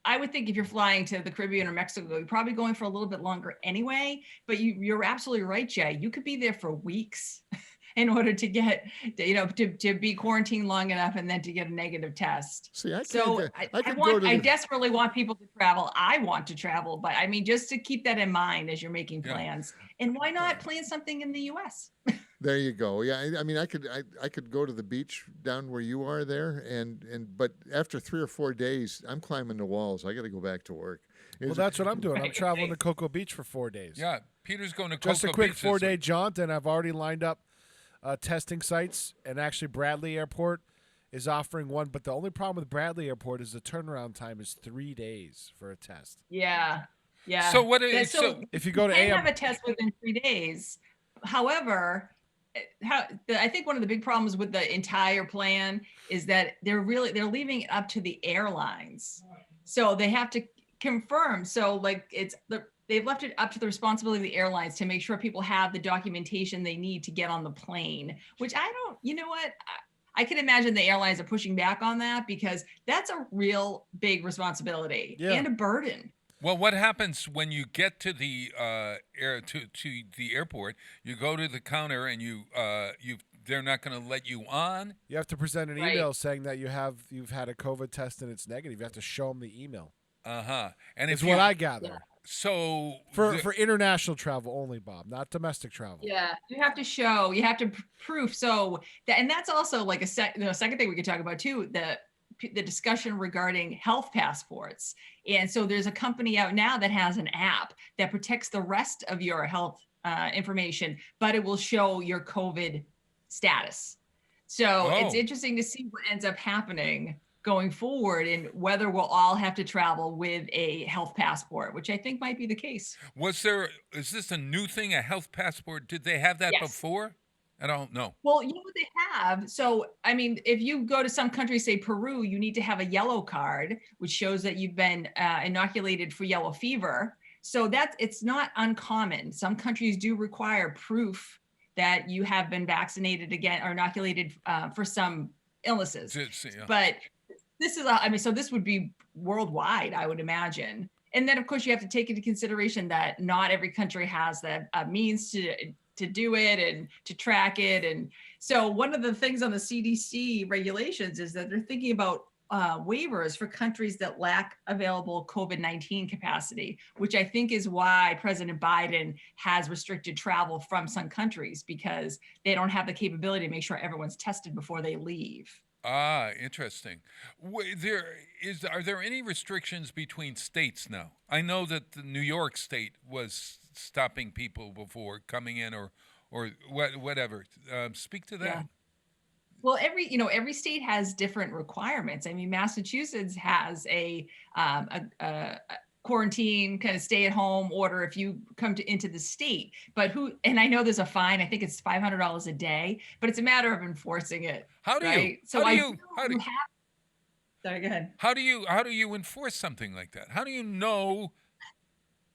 I would think if you're flying to the Caribbean or Mexico, you're probably going for a little bit longer anyway, but you're absolutely right, Jay. You could be there for weeks in order to get, to be quarantined long enough and then to get a negative test. See, I desperately want people to travel. I want to travel, but I mean, just to keep that in mind as you're making plans. And why not plan something in the U.S.? There you go. Yeah, I mean, I could go to the beach down where you are there, but after 3 or 4 days, I'm climbing the walls. I got to go back to work. Well, that's what I'm doing. I'm traveling to Cocoa Beach for 4 days. Yeah, Peter's going to Just Cocoa a quick Beach this 4-day week. jaunt, and I've already lined up testing sites. And actually, Bradley Airport is offering one. But the only problem with Bradley Airport is the turnaround time is 3 days for a test. Yeah. Yeah. So what is- Yeah, so if you go to can AM have a test within 3 days. However, I think one of the big problems with the entire plan is that they're leaving it up to the airlines. So they have to confirm. So like they've left it up to the responsibility of the airlines to make sure people have the documentation they need to get on the plane, which you know what? I can imagine the airlines are pushing back on that because that's a real big responsibility and a burden. Well, what happens when you get to the to the airport? You go to the counter and they're not going to let you on. You have to present an email saying that you've had a COVID test and it's negative. You have to show them the email. And it's what I gather. Yeah. So for international travel only, Bob, not domestic travel. Yeah, you have to proof. So and that's also like a second thing we could talk about too. The discussion regarding health passports. And so there's a company out now that has an app that protects the rest of your health information, but it will show your COVID status. So it's interesting to see what ends up happening going forward and whether we'll all have to travel with a health passport, which I think might be the case. Is this a new thing, a health passport? Did they have that before? I don't know. Well, you know what they have. So, I mean, if you go to some countries, say Peru, you need to have a yellow card, which shows that you've been inoculated for yellow fever. So it's not uncommon. Some countries do require proof that you have been vaccinated again or inoculated for some illnesses. But this is, so this would be worldwide, I would imagine. And then, of course, you have to take into consideration that not every country has the means to do it and to track it. And so one of the things on the CDC regulations is that they're thinking about waivers for countries that lack available COVID-19 capacity, which I think is why President Biden has restricted travel from some countries because they don't have the capability to make sure everyone's tested before they leave. Interesting. Are there any restrictions between states now? I know that the New York State was stopping people before coming in or whatever. Speak to that. Yeah. Well, every state has different requirements. I mean, Massachusetts has a quarantine kind of stay at home order if you come into the state, and I know there's a fine, I think it's $500 a day, but it's a matter of enforcing it. How do right? you, sorry, go ahead. How do you enforce something like that? How do you know,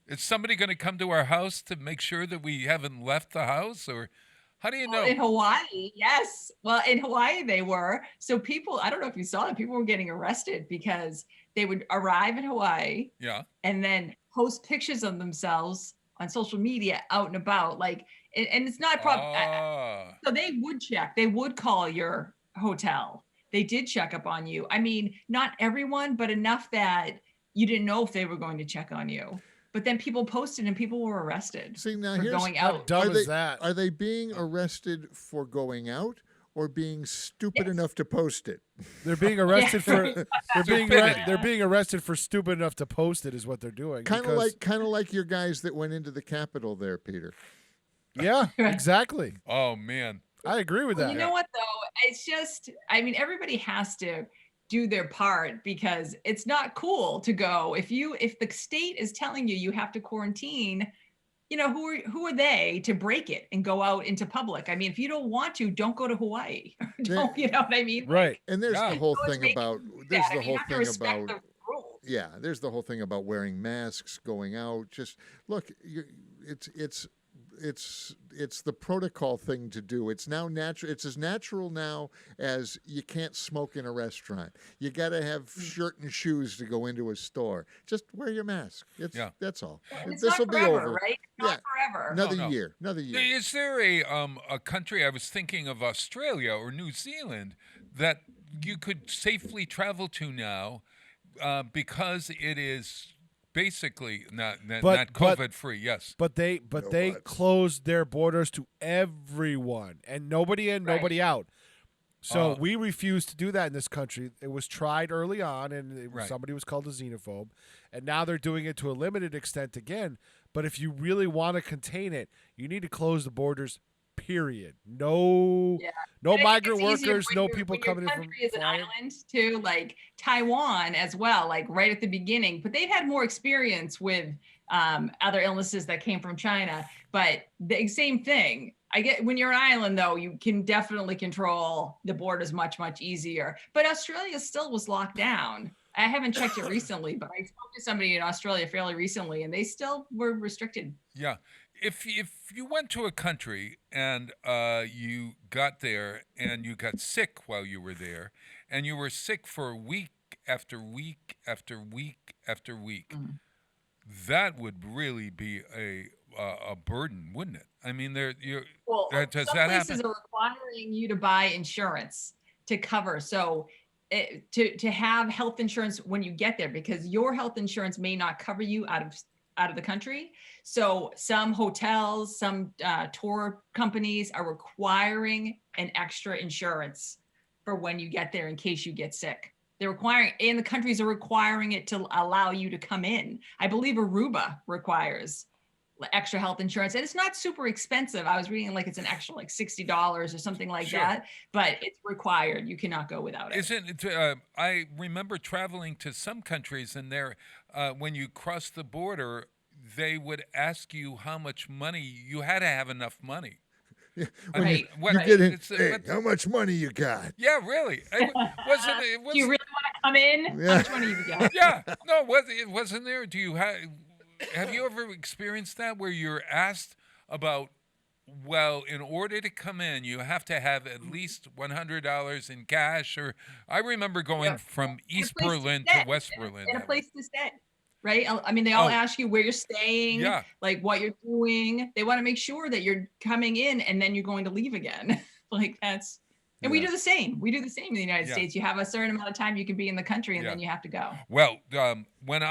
is somebody going to come to our house to make sure that we haven't left the house, or how do you know? In Hawaii, yes. Well, in Hawaii they were. So people, I don't know if you saw it, people were getting arrested because they would arrive in Hawaii and then post pictures of themselves on social media out and about. And it's not so they would check, they would call your hotel. They did check up on you. I mean, not everyone, but enough that you didn't know if they were going to check on you. But then people posted and people were arrested for going out. Are they being arrested for going out or being stupid enough to post it? They're being arrested they're being arrested for stupid enough to post it is what they're doing. Kind of like your guys that went into the Capitol there, Peter. Yeah, exactly. Oh man, I agree with that. You know what though? It's just, I mean, everybody has to do their part because it's not cool to go if the state is telling you have to quarantine, who are they to break it and go out into public? I mean, if you don't want to, don't go to Hawaii. You know what I mean? Right. And there's the whole thing about there's the whole thing about wearing masks, going out. Just look, it's the protocol thing to do. It's now natural. It's as natural now as you can't smoke in a restaurant. You got to have shirt and shoes to go into a store. Just wear your mask. That's all. This will be over, right? Not forever. Another year. Is there a country? I was thinking of Australia or New Zealand that you could safely travel to now because it is basically not But- COVID free. Yes. But they No buts. closed their borders to everyone, and nobody in, nobody out. So we refused to do that in this country. It was tried early on, and Right. somebody was called a xenophobe, and now they're doing it to a limited extent again. But if you really want to contain it, you need to close the borders. Period. No, Yeah. no And I think migrant it's easier workers, when no your- people when coming in your from country is an flying. island too, like Taiwan as well, like right at the beginning. But they've had more experience with other illnesses that came from China. But the same thing. I get when you're an island though, you can definitely control the borders much easier. But Australia still was locked down. I haven't checked it recently, but I spoke to somebody in Australia fairly recently, and they still were restricted. Yeah. If you went to a country and you got there and you got sick while you were there, and you were sick for week after week after week after week, that would really be a burden, wouldn't it? I mean, Well, does some that places happen? are requiring you to buy insurance to cover. So to have health insurance when you get there, because your health insurance may not cover you out of the country. So some hotels, some tour companies are requiring an extra insurance for when you get there in case you get sick. They're requiring, and the countries are requiring it to allow you to come in. I believe Aruba requires extra health insurance, and it's not super expensive. I was reading like it's an extra like $60 or something like Sure. that, but it's required. You cannot go without it. Isn't it? I remember traveling to some countries, and there, when you cross the border, they would ask you how much money you had to have enough money. I When mean, you, what- you get in, it's, hey, what- how much money you got? yeah, really. It wasn't it? Do you really want to come in? Yeah. How much money you got? Yeah, no, it wasn't there. Do you have you ever experienced that where you're asked about? Well, in order to come in, you have to have at least $100 in cash. Or I remember going from East place to Berlin stay. to West Berlin. And a that place to stay, right? I mean, they all Oh. ask you where you're staying, Yeah. like what you're doing. They want to make sure that you're coming in and then you're going to leave again. Like that's, and we Yeah. do the same. We do the same in the United Yeah. States. You have a certain amount of time you can be in the country, and Yeah. then you have to go. Well, when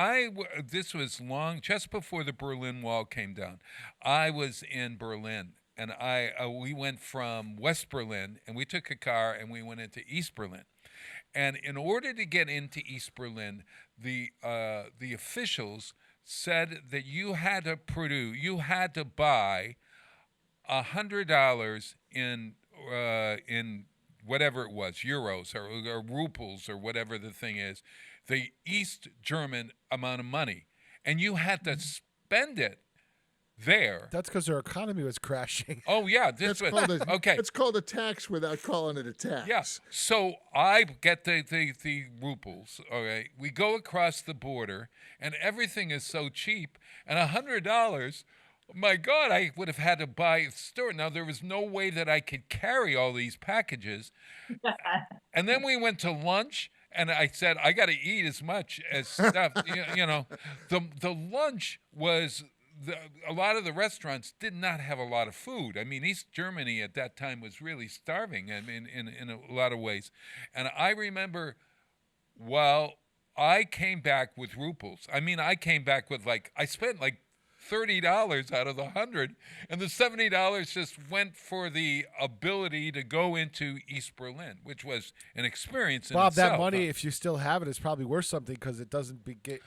this was long, just before the Berlin Wall came down, I was in Berlin, and we went from West Berlin, and we took a car, and we went into East Berlin. And in order to get into East Berlin, the officials said that you had to buy $100 in whatever it was, euros or rubles or whatever the thing is, the East German amount of money, and you had to spend it there. That's because their economy was crashing. Oh yeah, That's was called a, okay. It's called a tax without calling it a tax. Yes. So I get the rubles. All right. We go across the border, and everything is so cheap. And $100. My God, I would have had to buy a store. Now there was no way that I could carry all these packages. And then we went to lunch, and I said I got to eat as much as stuff. you know, the lunch was. A lot of the restaurants did not have a lot of food. I mean, East Germany at that time was really starving. I mean, in a lot of ways. And I remember, well, I came back with rubles. I mean, I came back with I spent like $30 out of the 100, and the $70 just went for the ability to go into East Berlin, which was an experience in Bob, itself. that money, if you still have it, is probably worth something because it doesn't get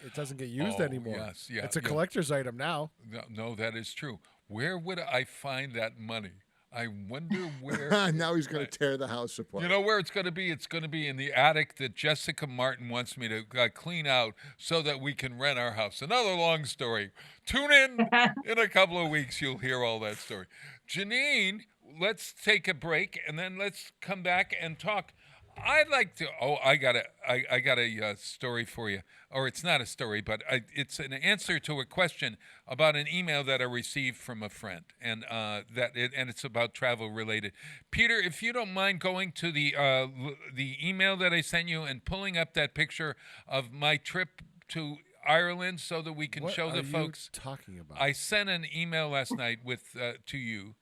used Oh, anymore. yes, yeah, it's a yeah. collector's item now. No, that is true. Where would I find that money? I wonder where. Now he's going to tear the house apart. You know where it's going to be? It's going to be in the attic that Jessica Martin wants me to clean out so that we can rent our house. Another long story. Tune in a couple of weeks. You'll hear all that story. Janine, let's take a break, and then let's come back and talk. I'd like to. Oh, I got a story for you, or it's not a story, but it's an answer to a question about an email that I received from a friend, and it's about travel related. Peter, if you don't mind going to the email that I sent you and pulling up that picture of my trip to Ireland, so that we can What show are the you folks. talking about? I sent an email last night to you,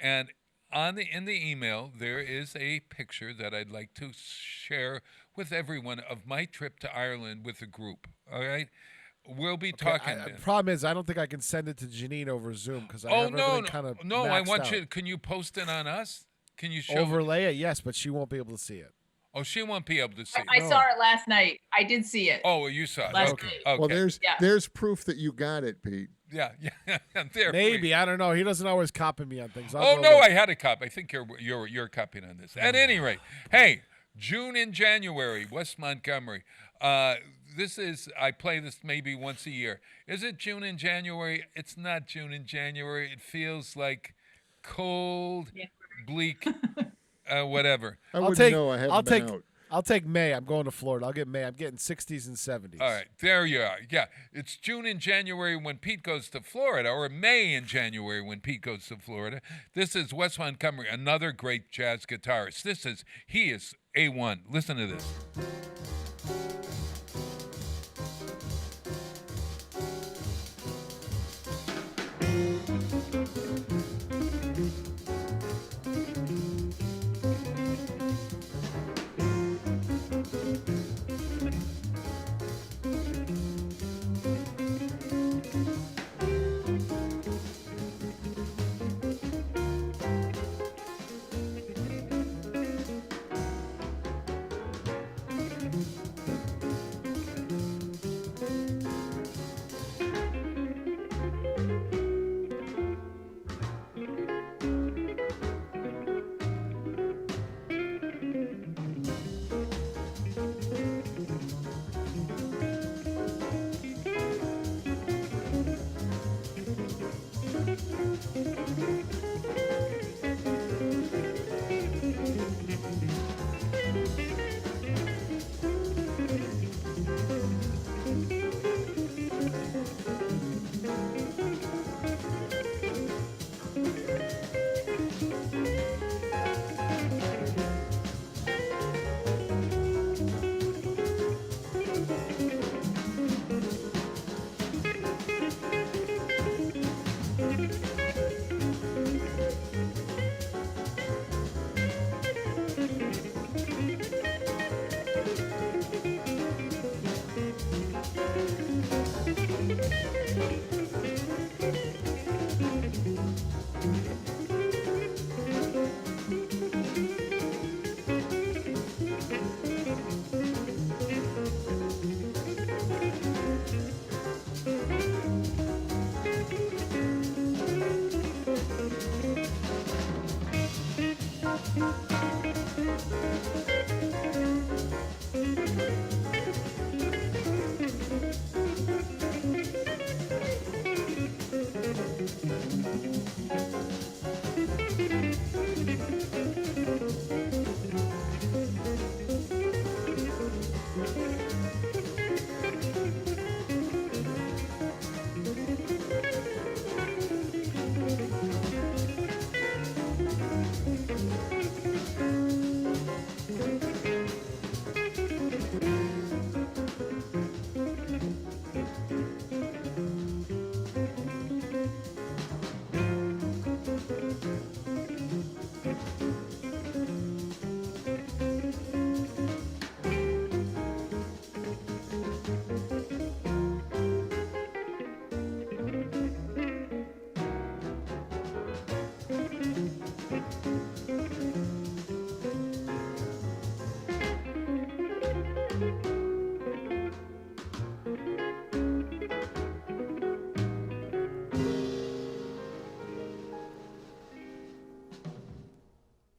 and in the email there is a picture that I'd like to share with everyone of my trip to Ireland with a group. All right, We'll be talking. Problem is, I don't think I can send it to Janine over Zoom because I have everything kind of no. I maxed want out. you. Can you post it on us? Can you show overlay it? Yes, but she won't be able to see it. Oh, she won't be able to see it. I saw it last night. I did see it. Oh, you saw it. Last Okay. night. Okay. Well, there's proof that you got it, Pete. Yeah. There. Maybe I don't know. He doesn't always copy me on things. Oh no, I had a copy. I think you're copying on this. At any rate, hey, June and January, West Montgomery. This is I play this maybe once a year. Is it June and January? It's not June and January. It feels like cold, bleak, whatever. I haven't been out. I'll take May. I'm going to Florida. I'll get May. I'm getting 60s and 70s. All right, there you are. Yeah, it's June and January when Pete goes to Florida, or May and January when Pete goes to Florida. This is Wes Montgomery, another great jazz guitarist. He is A1. Listen to this.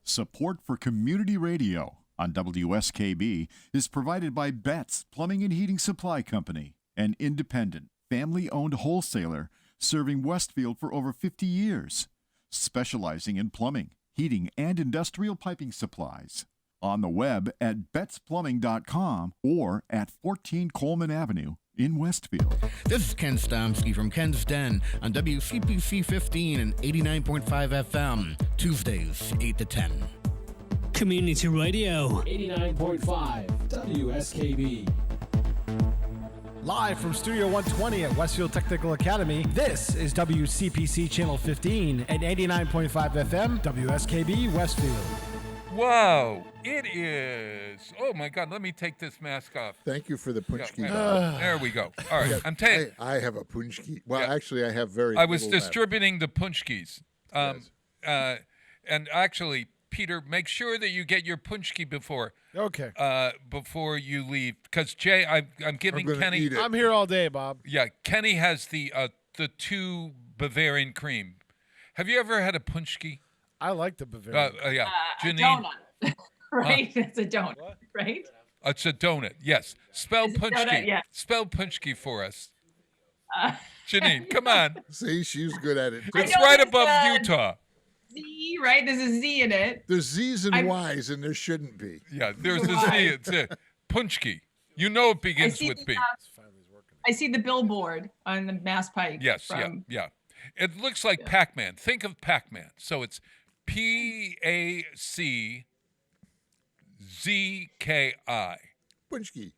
Support for community radio on WSKB is provided by Betts Plumbing and Heating Supply Company, an independent, family-owned wholesaler serving Westfield for over 50 years, specializing in plumbing, heating, and industrial piping supplies. On the web at bettsplumbing.com or at 14 Coleman Avenue in Westfield. This is Ken Stomsky from Ken's Den on WCPC 15 and 89.5 FM, Tuesdays, 8 to 10. Community Radio 89.5 WSKB. Live from Studio 120 at Westfield Technical Academy, this is WCPC Channel 15 and 89.5 FM, WSKB Westfield. Wow, it is. Oh my God, let me take this mask off. Thank you for the punchki. Yeah, Bob. there we go. All right, I'm telling. I have a punchki. Well, Yeah. actually, I have very. I was little left. distributing the punchkis. And actually, Peter, make sure that you get your punchki before. Okay. Before you leave, because Jay, I'm giving gonna Kenny. eat it. I'm here all day, Bob. Yeah, Kenny has the 2 Bavarian cream. Have you ever had a punchki? I like the Bavarian. Yeah, A Janine. donut, right? It's a donut, right? It's a donut. Yes. Spell It's a punchki. donut, yeah. Spell punchki for us. Janine, come on. See, she's good at it. I It's know right there's above a Utah. Z, right? There's a Z in it. There's Z's and I'm- Y's, and there shouldn't be. Yeah, there's a Z. Why? It's a punchki. You know it I begins see with the, B. I see the billboard on the Mass Pike. Yes, from, yeah. It looks like Pac-Man. Think of Pac-Man. So it's PACZKI. Punchki.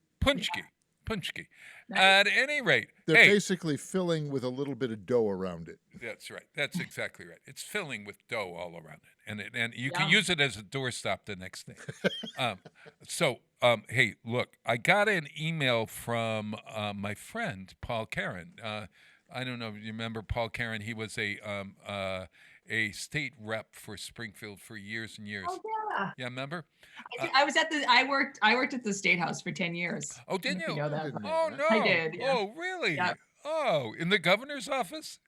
Punchki. At any rate, They're hey, basically filling with a little bit of dough around it. that's right. That's exactly right. It's filling with dough all around it, and you can use it as a doorstop the next day. Hey, look, I got an email from my friend Paul Caron. I don't know if you remember Paul Caron. He was a state rep for Springfield for years and years. Oh yeah. Yeah, remember? I worked at the State House for 10 years. Oh, didn't you? know that. Oh no! I did, yeah. Oh, really? Yeah. Oh, in the governor's office?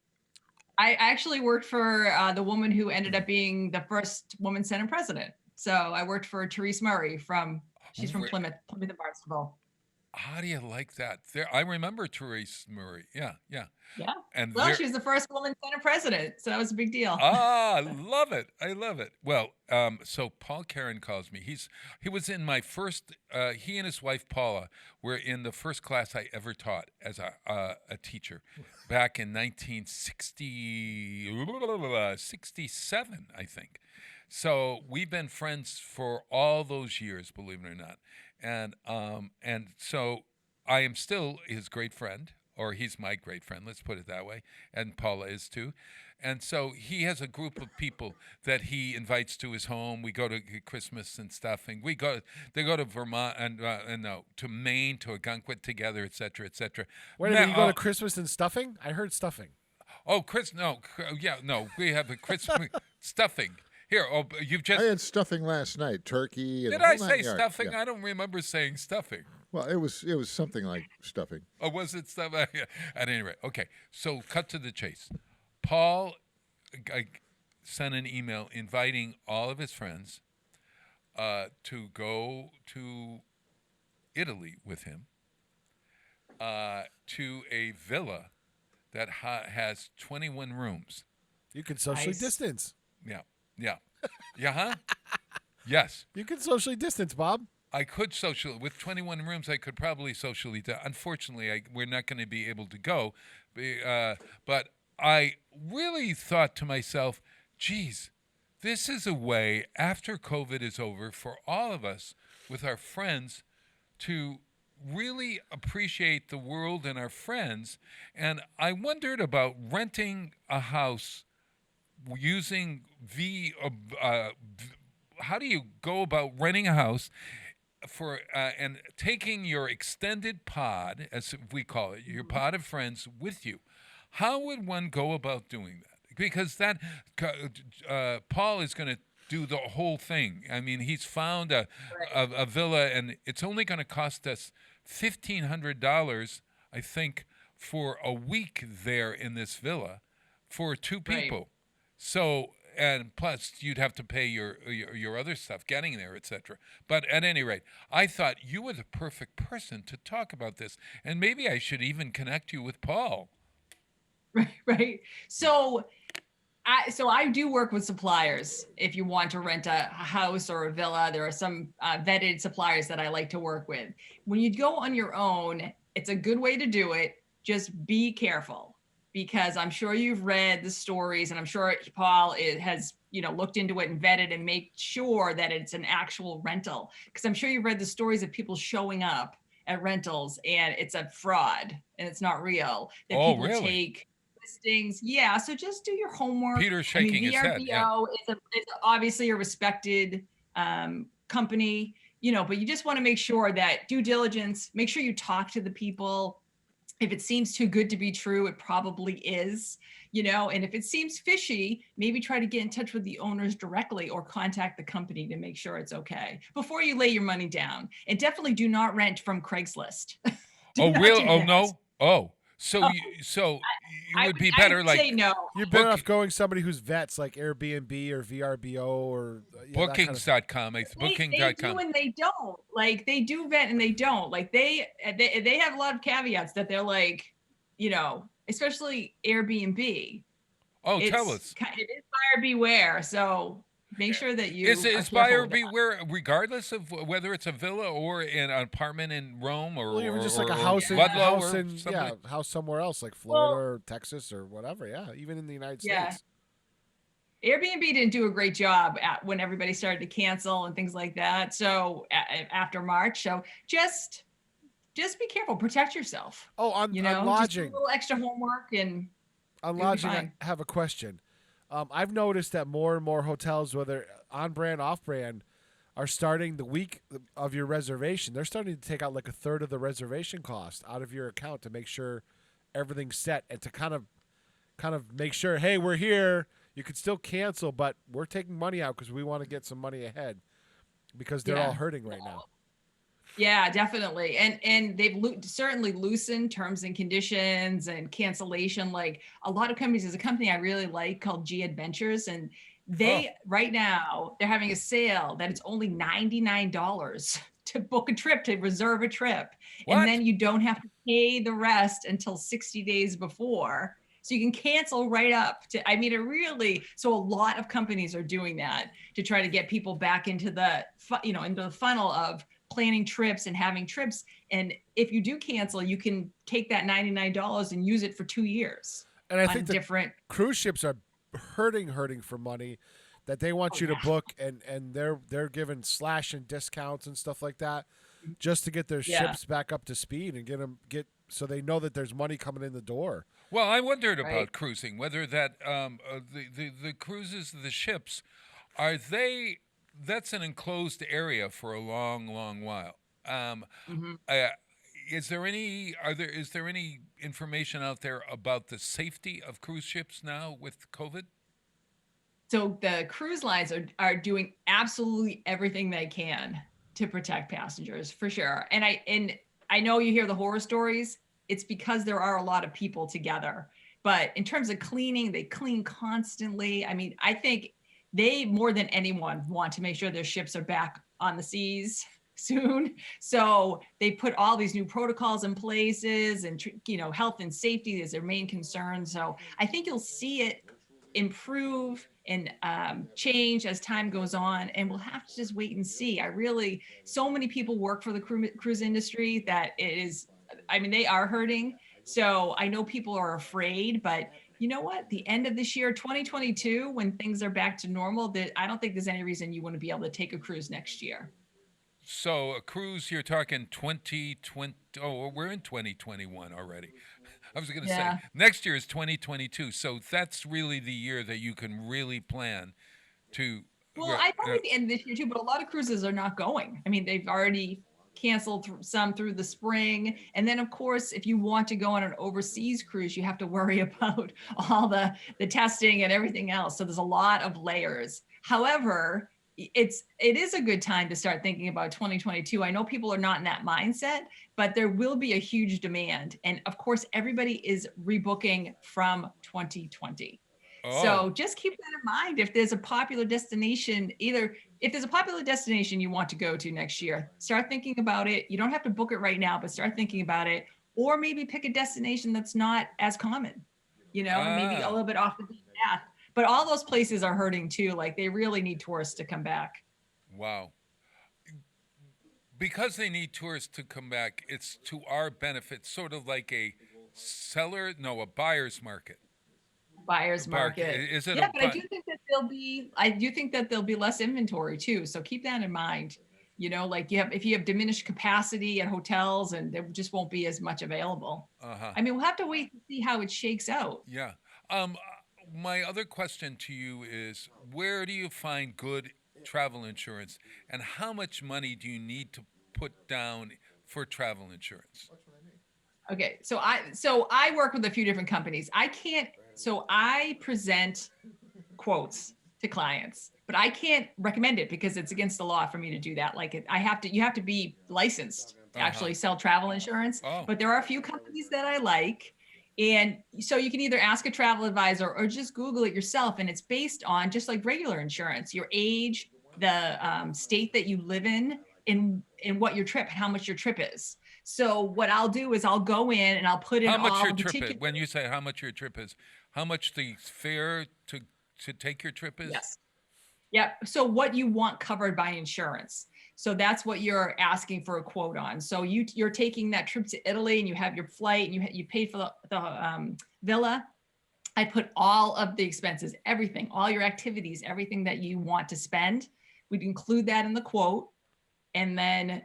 I actually worked for the woman who ended up being the first woman Senate president. So I worked for Therese Murray she's from Plymouth and Barnstable. How do you like that? I remember Therese Murray. Yeah. Yeah. And Well, she was the first woman Senate president, so that was a big deal. I love it. I love it. Well, so Paul Caron calls me. He was in my first. He and his wife Paula were in the first class I ever taught as a teacher, back in 1967, I think. So we've been friends for all those years, believe it or not, and so I am still his great friend. Or he's my great friend, let's put it that way, and Paula is too. And so he has a group of people that he invites to his home. We go to Christmas and stuff, and they go to Vermont to Maine, to Algonquin together, et cetera, et cetera. Wait a minute, you go to Christmas and stuffing? I heard stuffing. Oh, we have a Christmas stuffing. Here, you've just. I had stuffing last night, turkey. And Did the I whole say nine yards. stuffing? Yeah. I don't remember saying stuffing. Well, it was something like stuffing. Oh, was it stuff? At any rate, okay. So, cut to the chase. Paul sent an email inviting all of his friends to go to Italy with him to a villa that has 21 rooms. You can socially distance. Yeah. Huh? Yes. You can socially distance, Bob. I could with 21 rooms. I could probably socially. Unfortunately, we're not going to be able to go. But I really thought to myself, geez, this is a way after COVID is over for all of us with our friends to really appreciate the world and our friends. And I wondered about renting a house using how do you go about renting a house and taking your extended pod, as we call it, your pod of friends with you? How would one go about doing that? Because Paul is going to do the whole thing. I mean, he's found a villa, and it's only going to cost us $1,500, I think, for a week there in this villa for 2 people. Right. So, and plus you'd have to pay your other stuff getting there, etc. But at any rate, I thought you were the perfect person to talk about this, and maybe I should even connect you with Paul. Right. So I do work with suppliers. If you want to rent a house or a villa, there are some vetted suppliers that I like to work with. When you go on your own, it's a good way to do it. Just be careful, because I'm sure you've read the stories, and I'm sure Paul has looked into it and vetted and made sure that it's an actual rental. Because I'm sure you've read the stories of people showing up at rentals and it's a fraud and it's not real. That people really? Take listings. So just do your homework. Peter's shaking his head. VRBO is obviously a respected company, but you just want to make sure that due diligence, make sure you talk to the people. If it seems too good to be true, it probably is, and if it seems fishy, maybe try to get in touch with the owners directly or contact the company to make sure it's okay before you lay your money down. And definitely do not rent from Craigslist. Oh, really? Oh, that. no? Oh, so Oh, you would be better I would like say no. You're better off going somebody who's vets like Airbnb or VRBO or bookings.com. They Booking.com. do and they don't. Like they do vet and they don't. Like they have a lot of caveats that they're like, especially Airbnb. Oh, tell us. It is buyer beware. So make sure that you Is buyer beware regardless of whether it's a villa or an apartment in Rome or even just like or a house in Ludlow or house somewhere else like Florida or Texas or whatever. Yeah, even in the United States. Airbnb didn't do a great job when everybody started to cancel and things like that. So after March, so just be careful, protect yourself. Oh, on lodging, just a little extra homework and on lodging. I have a question. I've noticed that more and more hotels, whether on brand, off brand, are starting the week of your reservation. They're starting to take out like a third of the reservation cost out of your account to make sure everything's set and to kind of make sure, hey, we're here. You could still cancel, but we're taking money out because we want to get some money ahead because they're all hurting right now. Yeah, definitely. And they've certainly loosened terms and conditions and cancellation. Like a lot of companies, there's a company I really like called G Adventures. And they right now, they're having a sale that it's only $99 to book a trip, to reserve a trip. What? And then you don't have to pay the rest until 60 days before. So you can cancel right up to, so a lot of companies are doing that to try to get people back into the funnel of planning trips and having trips. And if you do cancel, you can take that $99 and use it for 2 years. And I think different cruise ships are hurting for money that they want you to book and they're giving slash and discounts and stuff like that just to get their ships back up to speed and get so they know that there's money coming in the door. Well, I wondered about cruising, whether that the cruises, the ships, that's an enclosed area for a long, long while. Is there any information out there about the safety of cruise ships now with COVID? So the cruise lines are doing absolutely everything they can to protect passengers, for sure. And I know you hear the horror stories. It's because there are a lot of people together. But in terms of cleaning, they clean constantly. I mean, I think they, more than anyone, want to make sure their ships are back on the seas soon. So they put all these new protocols in places, and health and safety is their main concern. So I think you'll see it improve and change as time goes on, and we'll have to just wait and see. So many people work for the cruise industry that they are hurting. So I know people are afraid, but you know what? The end of this year, 2022, when things are back to normal, I don't think there's any reason you wouldn't be able to take a cruise next year. So a cruise, you're talking 2020. Oh, we're in 2021 already. I was going to say next year is 2022. So that's really the year that you can really plan to. Well, I probably the end of this year too, but a lot of cruises are not going. I mean, they've already canceled some through the spring. And then of course, if you want to go on an overseas cruise, you have to worry about all the testing and everything else. So there's a lot of layers. However, it is a good time to start thinking about 2022. I know people are not in that mindset, but there will be a huge demand. And of course, everybody is rebooking from 2020. Oh. So just keep that in mind. If there's a popular destination, if there's a popular destination you want to go to next year, start thinking about it. You don't have to book it right now, but start thinking about it. Or maybe pick a destination that's not as common, maybe a little bit off the beaten path. But all those places are hurting too. Like they really need tourists to come back. Wow. Because they need tourists to come back, it's to our benefit, sort of like a buyer's market. Buyer's market. Is it? Yeah, but I do think that there'll be less inventory too. So keep that in mind. If you have diminished capacity at hotels, and there just won't be as much available. I mean, we'll have to wait to see how it shakes out. Yeah. My other question to you is, where do you find good travel insurance, and how much money do you need to put down for travel insurance? Okay, so I work with a few different companies. I present quotes to clients, but I can't recommend it because it's against the law for me to do that. You have to be licensed to actually sell travel insurance. Oh. But there are a few companies that I like. And so you can either ask a travel advisor or just Google it yourself. And it's based on just like regular insurance, your age, the state that you live in what your trip, how much your trip is. So what I'll do is I'll go in and I'll put in how much all your the trip particular. is. When you say how much your trip is, how much the fare to take your trip is? Yes. Yep. So what you want covered by insurance. So that's what you're asking for a quote on. So you're taking that trip to Italy and you have your flight and you paid for the villa. I put all of the expenses, everything, all your activities, everything that you want to spend. We'd include that in the quote, and then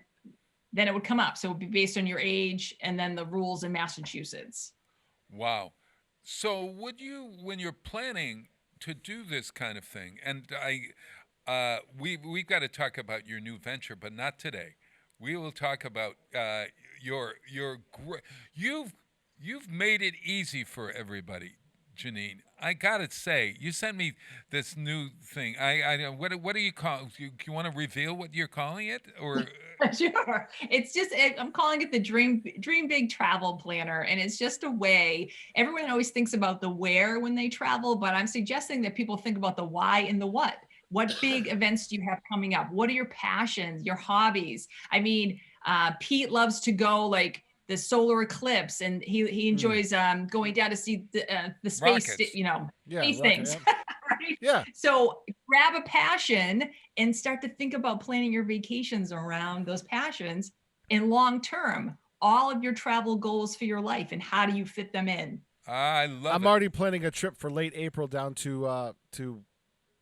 it would come up. So it would be based on your age and then the rules in Massachusetts. Wow. So would you, when you're planning to do this kind of thing, and we've got to talk about your new venture, but not today. We will talk about you've made it easy for everybody, Janine. I gotta say, you sent me this new thing. What do you call? Do you want to reveal what you're calling it, or? Sure. I'm calling it the Dream Big Travel Planner. And it's just a way, everyone always thinks about the where when they travel, but I'm suggesting that people think about the why and the what. What big events do you have coming up? What are your passions, your hobbies? I mean, Pete loves to go like the solar eclipse, and he enjoys going down to see the space, space things. Yeah. Right? Yeah. So grab a passion and start to think about planning your vacations around those passions. And long term, all of your travel goals for your life, and how do you fit them in? I love it. I'm already planning a trip for late April down to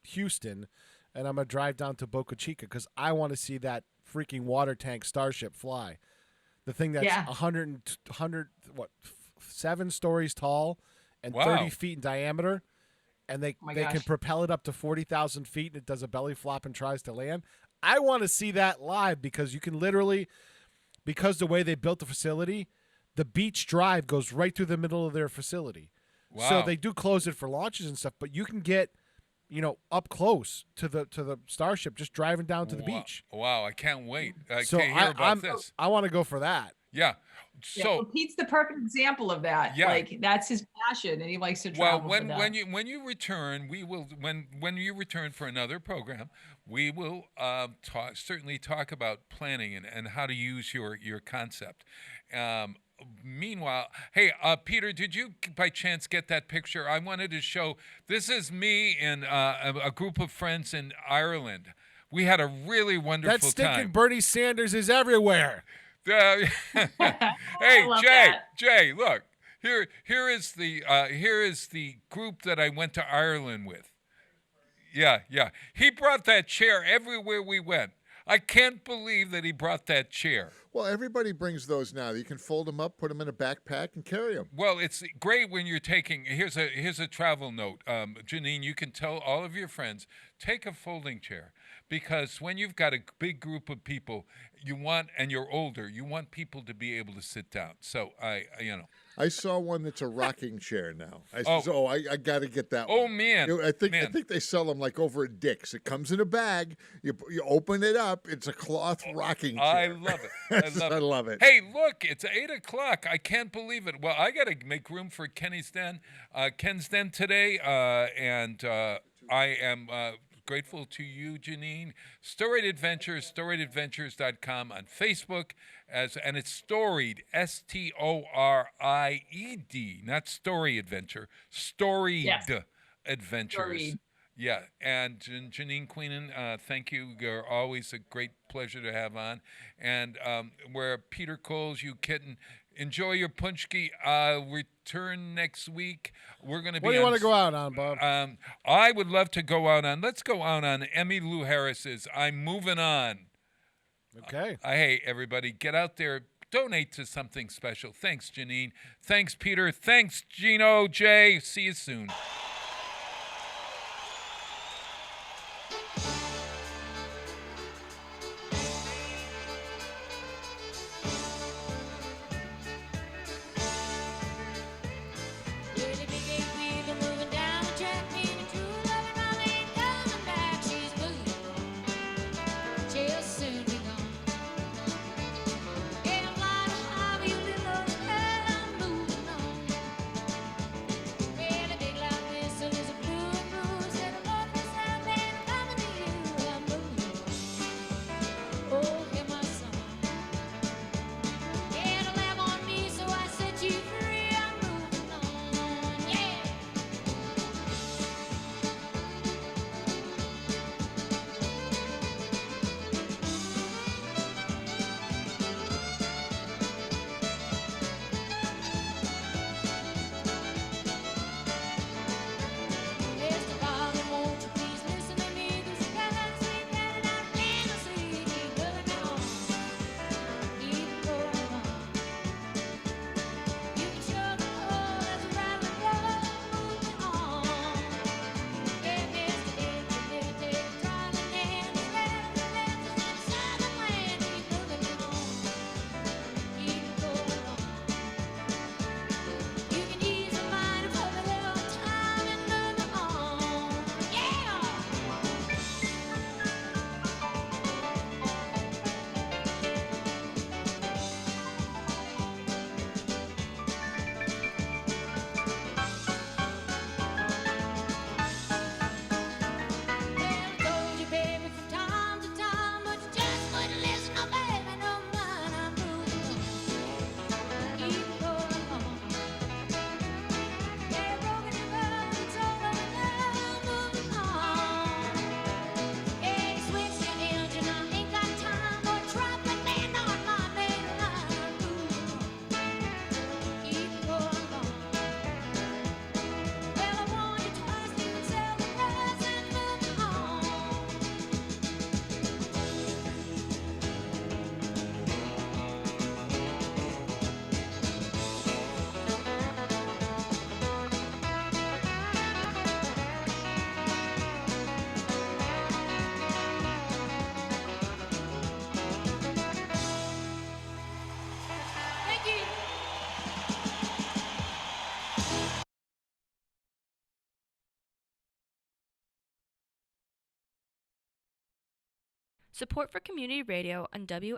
Houston, and I'm gonna drive down to Boca Chica because I want to see that freaking water tank starship fly. The thing that's 7 stories tall and 30 feet in diameter, and they can propel it up to 40,000 feet, and it does a belly flop and tries to land. I want to see that live because you can literally, because the way they built the facility, the beach drive goes right through the middle of their facility. Wow. So they do close it for launches and stuff, but you can get, up close to the starship just driving down to the beach. Wow, I can't wait. I So can't hear about this. I want to go for that. Yeah. So Pete's the perfect example of that. Yeah. Like that's his passion, and he likes to travel. Well, when you return, we will when you return for another program, we will certainly talk about planning and how to use your concept. Meanwhile, hey, Peter, did you by chance get that picture? I wanted to show. This is me and a group of friends in Ireland. We had a really wonderful That stinking time. Bernie Sanders is everywhere. Hey, Jay, look. Here is the group that I went to Ireland with. Yeah. He brought that chair everywhere we went. I can't believe that he brought that chair. Well, everybody brings those now. You can fold them up, put them in a backpack, and carry them. Well, it's great when you're taking. Here's a travel note, Janine. You can tell all of your friends, take a folding chair, because when you've got a big group of people, and you're older, you want people to be able to sit down. So I saw one that's a rocking chair now. I got to get that one. Oh man! I think they sell them like over at Dick's. It comes in a bag. You open it up. It's a cloth rocking chair. I love it. I love it. Hey, look! It's 8:00. I can't believe it. Well, I got to make room for Ken's Den today, and I am. Grateful to you, Janine. Storied Adventures, storiedadventures.com on Facebook, and it's Storied, Storied, not Story Adventure, Storied Adventures. Storied. Yeah, and Janine Queenan, thank you. You're always a great pleasure to have on. And where Peter Coles, you kitten, enjoy your punchki. Return next week. We're going to be. What do you want to go out on, Bob? I would love to go out on. Let's go out on Emmy Lou Harris's "I'm Moving On." Okay. Hey, everybody, get out there. Donate to something special. Thanks, Janine. Thanks, Peter. Thanks, Gino. Jay. See you soon. Support for community radio on WSFD